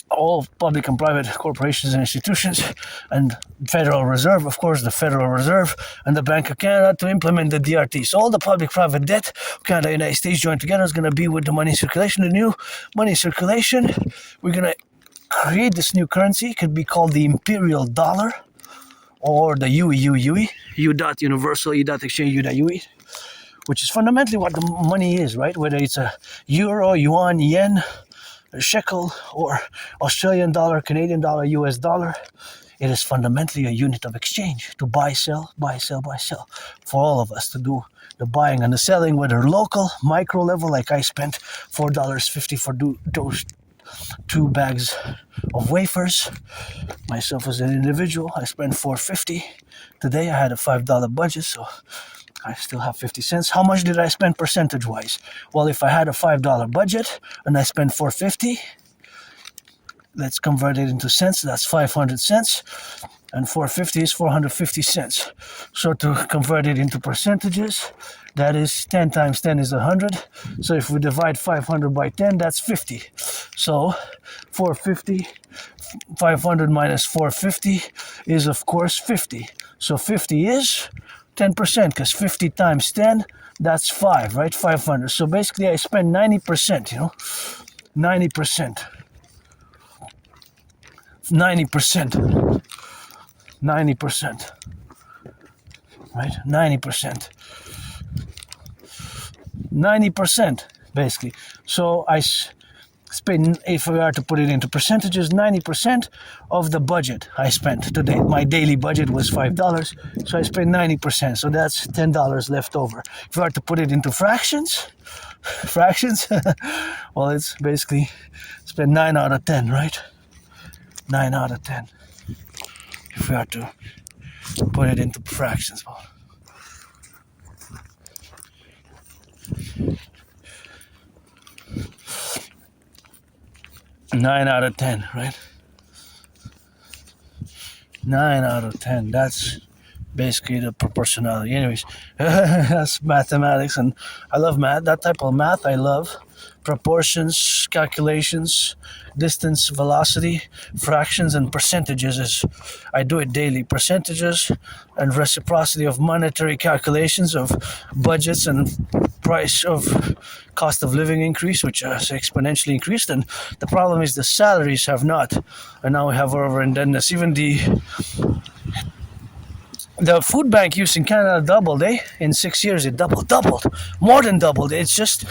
Speaker 1: all public and private corporations and institutions, and Federal Reserve, of course, the Federal Reserve and the Bank of Canada to implement the DRT. So all the public-private debt of Canada and the United States joined together is going to be with the money circulation, the new money circulation. We're going to create this new currency. It could be called the imperial dollar or the UE, U dot universal, E dot exchange, U dot UE, which is fundamentally what the money is, right? Whether it's a euro, yuan, yen, a shekel, or Australian dollar, Canadian dollar, US dollar, it is fundamentally a unit of exchange to buy, sell, for all of us to do the buying and the selling, whether local, micro level, like I spent $4.50 for those 2 bags of wafers. Myself as an individual, I spent $4.50. Today I had a $5 budget, so I still have 50 cents. How much did I spend percentage-wise? Well, if I had a $5 budget and I spent $4.50, let's convert it into cents. That's 500 cents. And $4.50 is 450 cents. So to convert it into percentages, that is 10 times 10 is 100. So if we divide 500 by 10, that's 50. So 450, 500 minus 450 is, of course, 50. So 50 is 10%, because 50 times 10, that's 5, right? 500. So basically I spend 90%, 90%. 90%, right? 90%, basically. So I spend, if we are to put it into percentages, 90% of the budget I spent today. My daily budget was $5, so I spent 90%. So that's $10 left over. If we are to put it into fractions, well, it's basically spend 9 out of 10, right? 9 out of 10. If we are to put it into fractions. 9 out of 10, right? 9 out of 10. That's basically the proportionality. Anyways, that's mathematics, and I love math. That type of math I love. Proportions, calculations, distance, velocity, fractions, and percentages. I do it daily. Percentages and reciprocity of monetary calculations of budgets and price of cost of living increase, which has exponentially increased. And the problem is the salaries have not. And now we have over indebtedness. Even the food bank use in Canada doubled, In 6 years, it doubled, more than doubled. It's just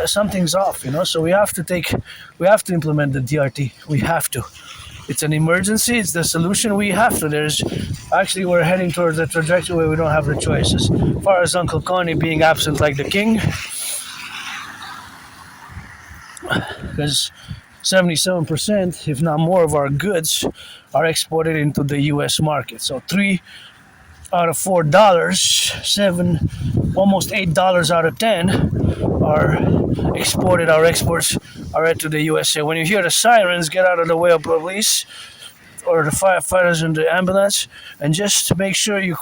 Speaker 1: something's off, So we have to implement the DRT. We have to. It's an emergency. It's the solution. We have to. We're heading towards a trajectory where we don't have the choices. As far as Uncle Connie being absent like the king, because 77%, if not more, of our goods are exported into the U.S. market. So 3 out of $4, almost $8 out of 10 are exported. Our exports are into the USA. When you hear the sirens, get out of the way of police or the firefighters in the ambulance, and just make sure you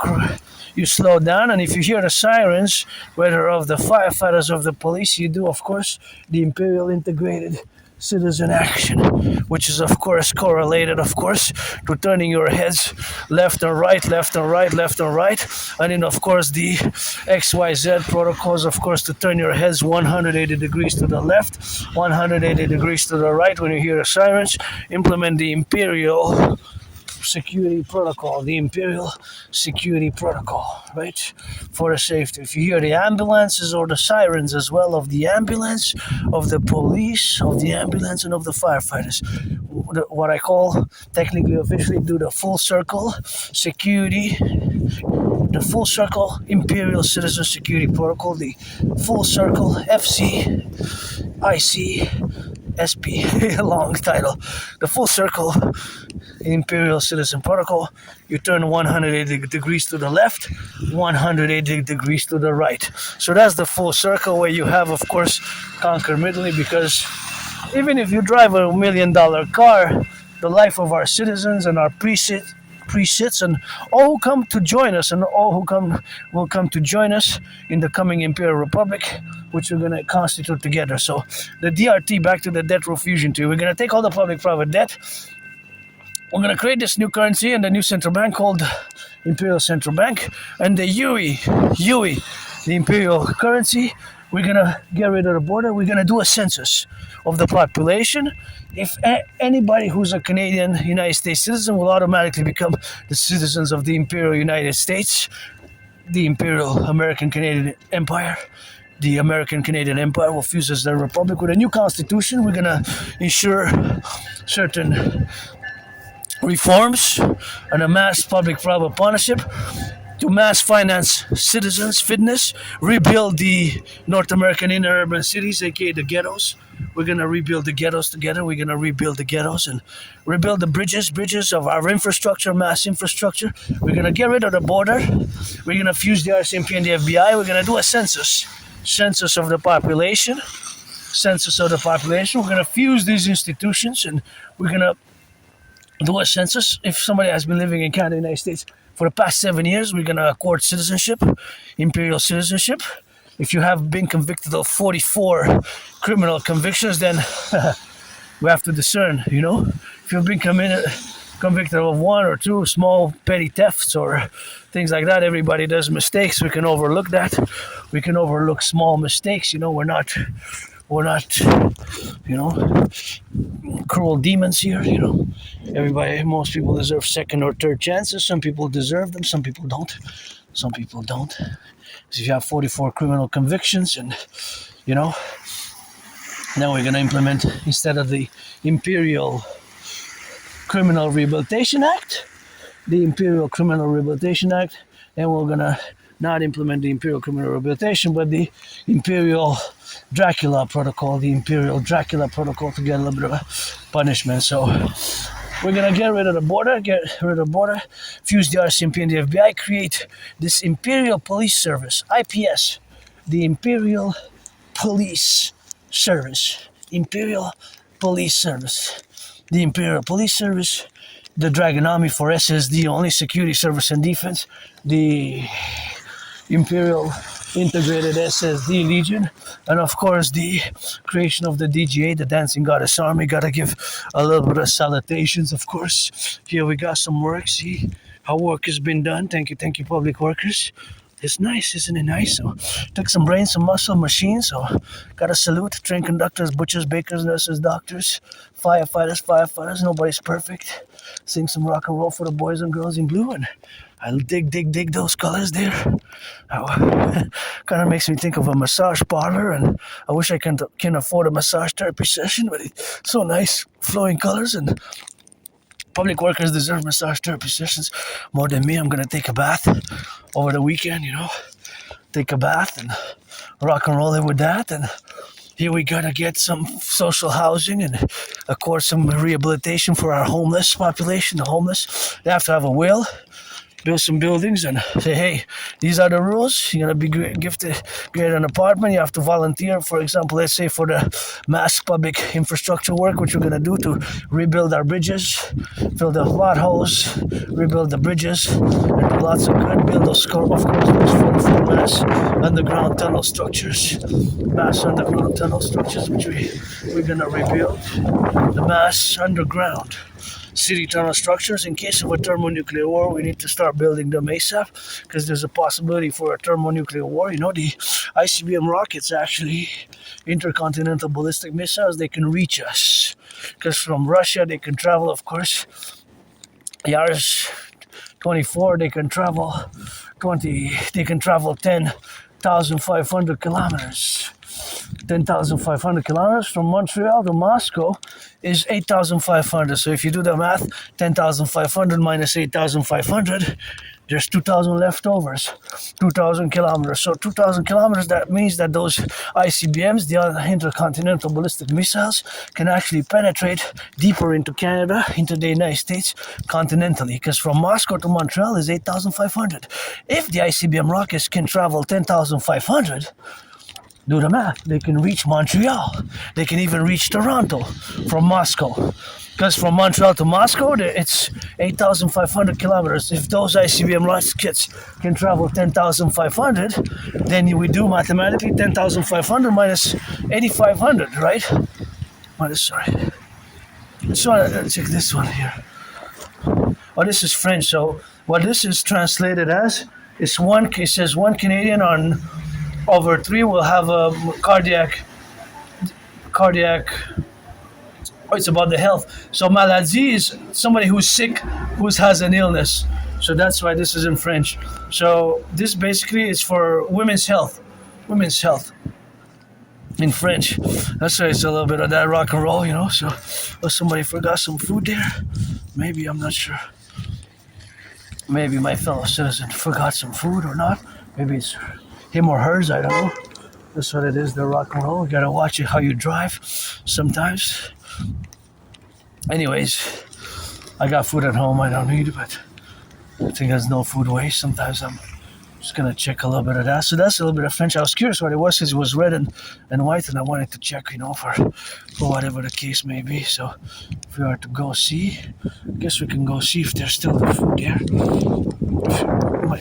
Speaker 1: slow down. And if you hear the sirens, whether of the firefighters or of the police, you do, of course, the Imperial Integrated Citizen Action, which is, of course, correlated, of course, to turning your heads left and right, left and right, left and right. And then, of course, the XYZ protocols, of course, to turn your heads 180 degrees to the left, 180 degrees to the right when you hear the sirens. Implement the Imperial security protocol, the Imperial security protocol, right? For the safety. If you hear the ambulances or the sirens as well of the ambulance, of the police, of the ambulance, and of the firefighters, what I call, technically, officially, do the full circle security, the full circle Imperial Citizen Security Protocol, the full circle FC, IC, SP, long title, the full circle Imperial Citizen Protocol. You turn 180 degrees to the left, 180 degrees to the right. So that's the full circle where you have, of course, concomitantly, because even if you drive a $1 million car, the life of our citizens and our presets and all who come to join us and all who will come to join us in the coming Imperial Republic, which we're going to constitute together. So the DRT, back to the debt row fusion tree, we're going to take all the public-private debt. We're going to create this new currency and the new central bank called Imperial Central Bank, and the UE, the Imperial currency. We're going to get rid of the border. We're going to do a census of the population. If anybody who's a Canadian United States citizen will automatically become the citizens of the Imperial United States, the Imperial American Canadian Empire. The American Canadian Empire will fuse as a republic with a new constitution. We're going to ensure certain reforms and a mass public-private partnership to mass finance citizens' fitness, rebuild the North American inner urban cities, aka the ghettos. We're going to rebuild the ghettos together. We're going to rebuild the ghettos and rebuild the bridges of our infrastructure, mass infrastructure. We're going to get rid of the border. We're going to fuse the RCMP and the FBI. We're going to do a census of the population. We're going to fuse these institutions, and we're going to do a census. If somebody has been living in Canada, United States for the past 7 years, we're going to accord citizenship, Imperial citizenship. If you have been convicted of 44 criminal convictions, then we have to discern, If you've been convicted of 1 or 2 small petty thefts or things like that, everybody does mistakes. We can overlook that. We can overlook small mistakes. We're not, cruel demons here. Most people deserve second or third chances. Some people deserve them. Some people don't. So if you have 44 criminal convictions, and now we're going to implement, instead of the Imperial Criminal Rehabilitation Act, the Imperial Criminal Rehabilitation Act, and we're going to not implement the Imperial Criminal Rehabilitation, but the Imperial Dracula Protocol, to get a little bit of a punishment. So we're going to get rid of the border, fuse the RCMP and the FBI, create this Imperial Police Service, IPS, the Imperial Police Service, the Imperial Police Service, the Dragon Army for SSD, only security, service, and defense, the Imperial Integrated SSD Legion, and of course the creation of the DGA, the Dancing Goddess Army. Gotta give a little bit of salutations, of course. Here we got some work. See how work has been done. Thank you, public workers. It's nice, isn't it nice? So, took some brains, some muscle, machines. So, gotta salute train conductors, butchers, bakers, nurses, doctors, firefighters. Nobody's perfect. Sing some rock and roll for the boys and girls in blue, and I dig those colors there. Kind of makes me think of a massage parlor, and I wish I can afford a massage therapy session, but it's so nice, flowing colors, and public workers deserve massage therapy sessions more than me. I'm gonna take a bath over the weekend, take a bath and rock and roll it with that, and Here we gotta get some social housing and, of course, some rehabilitation for our homeless population. The homeless, they have to have a will, build some buildings, and say, hey, these are the rules. You're gonna be gifted an apartment. You have to volunteer. For example, let's say for the mass public infrastructure work, which we're gonna do to rebuild our bridges, fill the potholes, rebuild the bridges, and do lots of good. Build those, of course, those 44 mass underground tunnel structures, which we're gonna rebuild. The mass underground city tunnel structures. In case of a thermonuclear war, we need to start building them ASAP because there's a possibility for a thermonuclear war. You know, the ICBM rockets, actually, intercontinental ballistic missiles, they can reach us because from Russia they can travel, of course. Yaris 24, they can travel 10,500 kilometers. 10,500 kilometers from Montreal to Moscow is 8,500. So if you do the math, 10,500 minus 8,500, there's 2,000 leftovers. 2,000 kilometers. So 2,000 kilometers, that means that those ICBMs, the intercontinental ballistic missiles, can actually penetrate deeper into Canada, into the United States, continentally. Because from Moscow to Montreal is 8,500. If the ICBM rockets can travel 10,500, do the math. They can reach Montreal. They can even reach Toronto from Moscow. Because from Montreal to Moscow, it's 8,500 kilometers. If those ICBM rockets can travel 10,500, then we do mathematically 10,500 minus 8,500, right? Sorry. So check this one here. Oh, this is French. So what this is translated as is it says 1 Canadian on over 3 will have a cardiac. Oh, it's about the health. So maladie is somebody who's sick, who has an illness. So that's why this is in French. So this basically is for women's health. Women's health in French. That's why it's a little bit of that rock and roll, you know. So somebody forgot some food there. Maybe, I'm not sure. Maybe my fellow citizen forgot some food or not. Maybe it's him or hers, I don't know. That's what it is, the rock and roll. You gotta watch it how you drive sometimes. Anyways, I got food at home I don't need, but I think there's no food waste. Sometimes I'm just gonna check a little bit of that. So that's a little bit of French. I was curious what it was because it was red and white, and I wanted to check, you know, for whatever the case may be. So if we are to go see, I guess we can go see if there's still the food there.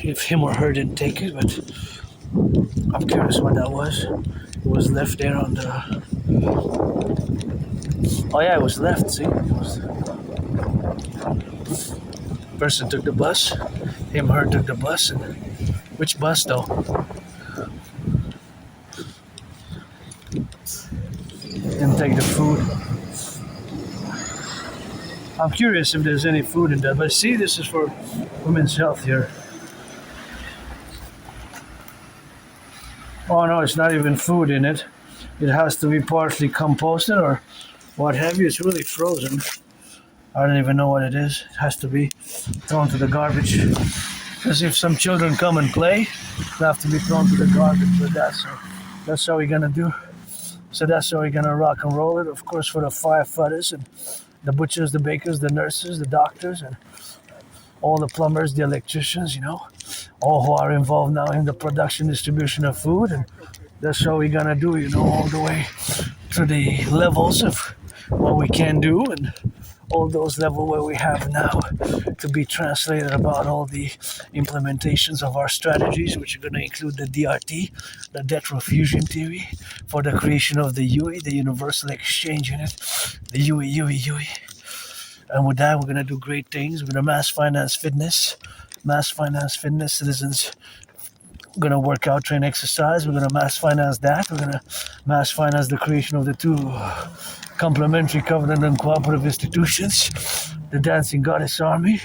Speaker 1: If him or her didn't take it, but I'm curious what that was. It was left there on the... Oh yeah, it was left, see? Person took the bus. Him or her took the bus. And which bus though? Didn't take the food. I'm curious if there's any food in that. But see, this is for women's health here. Oh no, it's not even food in it. It has to be partially composted or what have you. It's really frozen. I don't even know what it is. It has to be thrown to the garbage. Because if some children come and play, it'll have to be thrown to the garbage with that. So that's how we're gonna do. So that's how we're gonna rock and roll it. Of course, for the firefighters and the butchers, the bakers, the nurses, the doctors, and all the plumbers, the electricians, you know, all who are involved now in the production, distribution of food. And that's how we're gonna do, you know, all the way to the levels of what we can do and all those levels where we have now to be translated about all the implementations of our strategies, which are going to include the DRT, the debt refusion theory, for the creation of the UE, the Universal Exchange Unit, the UE. And with that, we're going to do great things. We're going to mass finance fitness, citizens going to work out, train, exercise. We're going to mass finance that. We're going to mass finance the creation of the 2 complementary covenant and cooperative institutions, the Dancing Goddess Army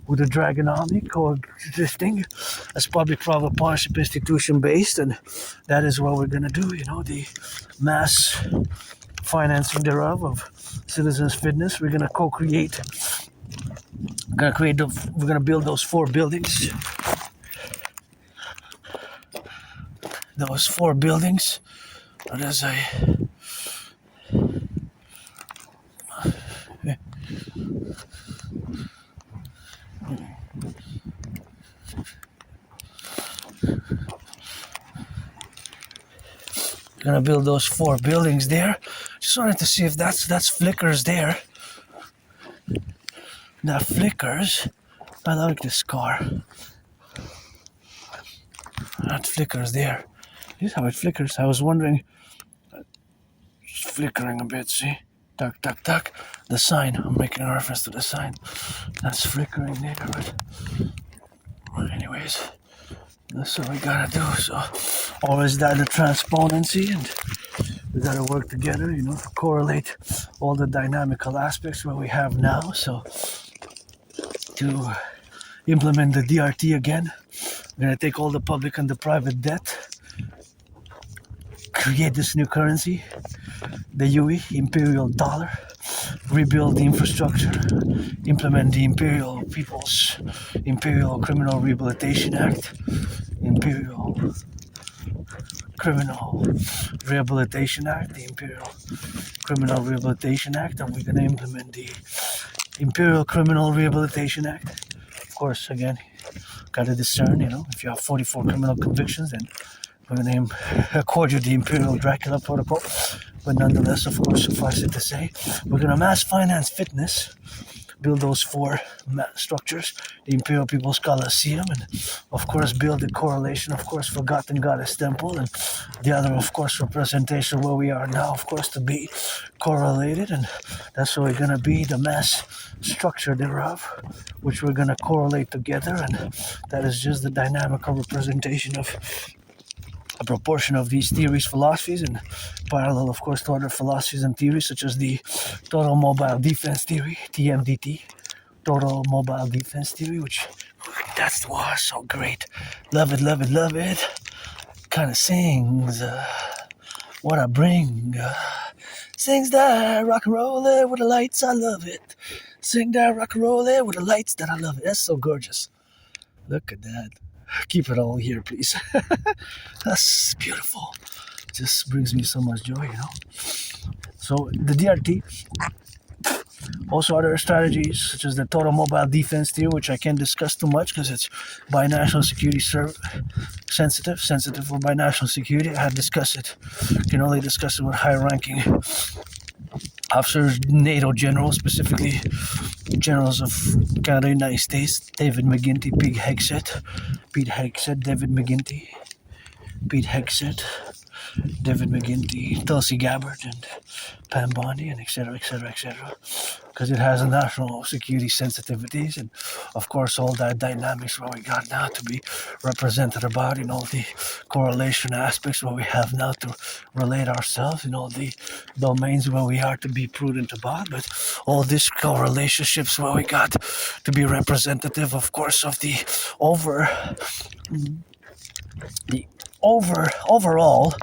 Speaker 1: with the Dragon Army coexisting as public-private partnership institution based, and that is what we're going to do, you know, the mass financing thereof of citizens' fitness. We're going to co-create, we're going to build those 4 buildings. Those 4 buildings But as I gonna build those 4 buildings there. Just wanted to see if that's flickers there. That flickers. I like this car. That flickers there. This is how it flickers. I was wondering. It's flickering a bit, see? Tuck, tuck, tuck. The sign. I'm making a reference to the sign. That's flickering there, but anyways, that's what we gotta do. So always that the transponency, and we gotta work together, to correlate all the dynamical aspects what we have now. So to implement the DRT again, we're gonna take all the public and the private debt, create this new currency, the UE, imperial dollar, rebuild the infrastructure, implement the Imperial Criminal Rehabilitation Act, Imperial Criminal Rehabilitation Act, the Imperial Criminal Rehabilitation Act, and we're going to implement the Imperial Criminal Rehabilitation Act. Of course, again, got to discern, if you have 44 criminal convictions, then we're going to accord you the Imperial Dracula Protocol. But nonetheless, of course, suffice it to say, we're going to mass finance fitness, build those 4 structures, the Imperial People's Coliseum, and of course build the correlation, of course, Forgotten Goddess Temple, and the other, of course, representation where we are now, of course, to be correlated, and that's what we're going to be, the mass structure thereof, which we're going to correlate together, and that is just the dynamical representation of a proportion of these theories, philosophies, and parallel, of course, to other philosophies and theories, such as the Total Mobile Defense Theory, TMDT, Total Mobile Defense Theory, which, that's so great. Love it, love it, love it. Kind of sings what I bring. Sings that rock and roll there with the lights, I love it. Sing that rock and roll there with the lights, that I love it. That's so gorgeous. Look at that. Keep it all here, please. That's beautiful. Just brings me so much joy, So the DRT, also other strategies such as the Total Mobile Defense Theory, which I can't discuss too much because it's by national security sensitive for by national security. I had discussed it. Can only discuss it with high-ranking officers, NATO generals, specifically generals of Canada, United States, David McGinty, Pete Hegseth, David McGinty, Pete Hegseth, David McGinty, Tulsi Gabbard, and Pam Bondi, and etc., because it has a national security sensitivities, and of course all that dynamics what we got now to be represented about in all the correlation aspects what we have now to relate ourselves in all the domains where we are to be prudent about, but all these correlationships what we got to be representative, of course, of the overall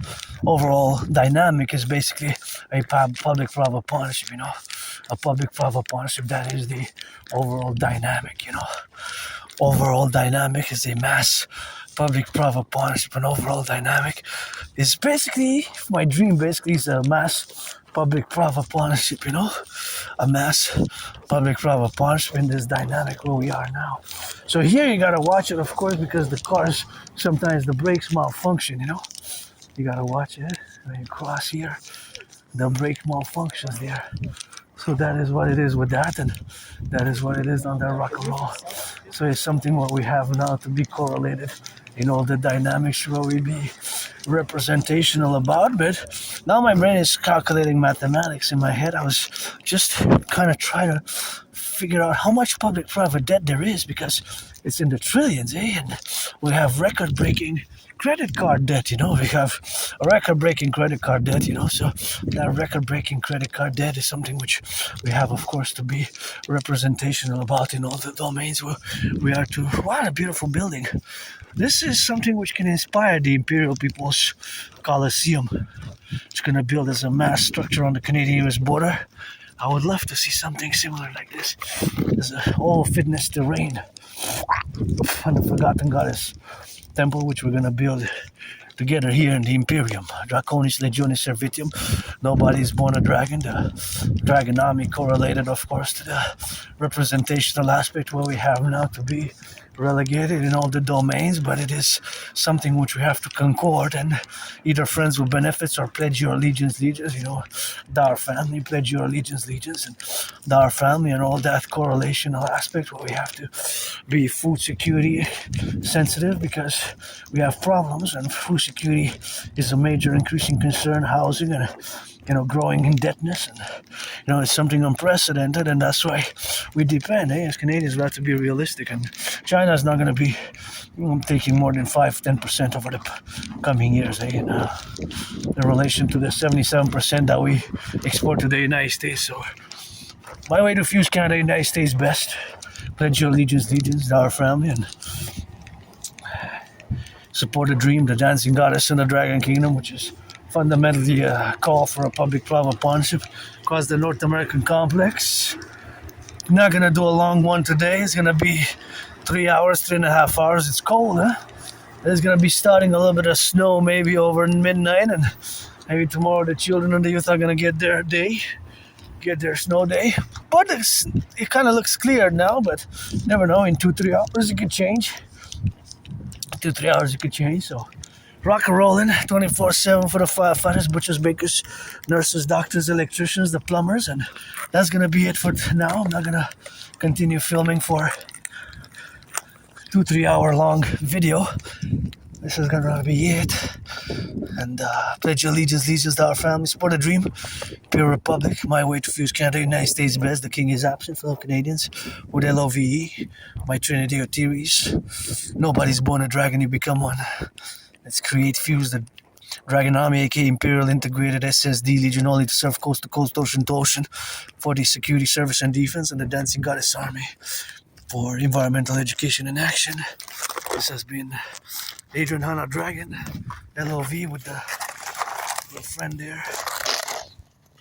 Speaker 1: dynamic is basically a public-private partnership, a public-private partnership, that is the overall dynamic, Overall dynamic is a mass public-private partnership, and overall dynamic is basically, my dream basically is a mass public-private partnership, a mass public-private partnership in this dynamic where we are now. So here you gotta watch it, of course, because the cars, sometimes the brakes malfunction, You gotta watch it when you cross here. The brake malfunctions there. So that is what it is with that, and that is what it is on the Rock&Roll. So it's something what we have now to be correlated in all the dynamics where we be representational about. But now my brain is calculating mathematics in my head. I was just kind of trying to figure out how much public-private debt there is, because it's in the trillions, and we have record-breaking credit card debt, we have a record-breaking credit card debt, so that record-breaking credit card debt is something which we have, of course, to be representational about in all the domains where we are to. What a beautiful building. This is something which can inspire the Imperial People's Coliseum. It's going to build as a mass structure on the Canadian-US border. I would love to see something similar like this. There's all fitness terrain and the Forgotten Goddess Temple, which we're going to build together here in the Imperium. Draconis legionis servitium. Nobody is born a dragon. The dragon army correlated, of course, to the representational aspect where we have now to be relegated in all the domains, but it is something which we have to concord and either friends with benefits or pledge your allegiance, you know, our family, pledge your allegiance, and our family and all that correlational aspect where we have to be food security sensitive because we have problems and food security is a major increasing concern, housing and growing indebtedness, and it's something unprecedented, and that's why we depend. As Canadians, we have to be realistic, and China is not going to be taking more than 5-10% over the coming years, in relation to the 77% that we export to the United States. So, my way to fuse Canada, United States best. Pledge your allegiance, to our family, and support the dream, the dancing goddess in the Dragon Kingdom, which is fundamentally a call for a public-private partnership across the North American complex. Not gonna do a long one today. It's gonna be 3 hours, 3.5 hours. It's cold, huh? There's gonna be starting a little bit of snow maybe over midnight, and maybe tomorrow the children and the youth are gonna get their snow day. But it kind of looks clear now, but never know. In 2-3 hours it could change. 2-3 hours it could change. So. Rock and rolling 24/7 for the firefighters, butchers, bakers, nurses, doctors, electricians, the plumbers, and that's gonna be it for now. I'm not gonna continue filming for 2-3 hour long video. This is gonna be it. And pledge your allegiance to our family, support the dream, pure republic. My way to fuse Canada, United States best. The king is absent, fellow Canadians. With LOVE, my Trinity of theories. Nobody's born a dragon, you become one. Let's create, fuse the Dragon Army, aka Imperial Integrated SSD Legion, only to serve coast to coast, ocean to ocean, for the security, service, and defense, and the Dancing Goddess Army for environmental education and action. This has been Adrian Hanna Dragon, LOV with the friend there.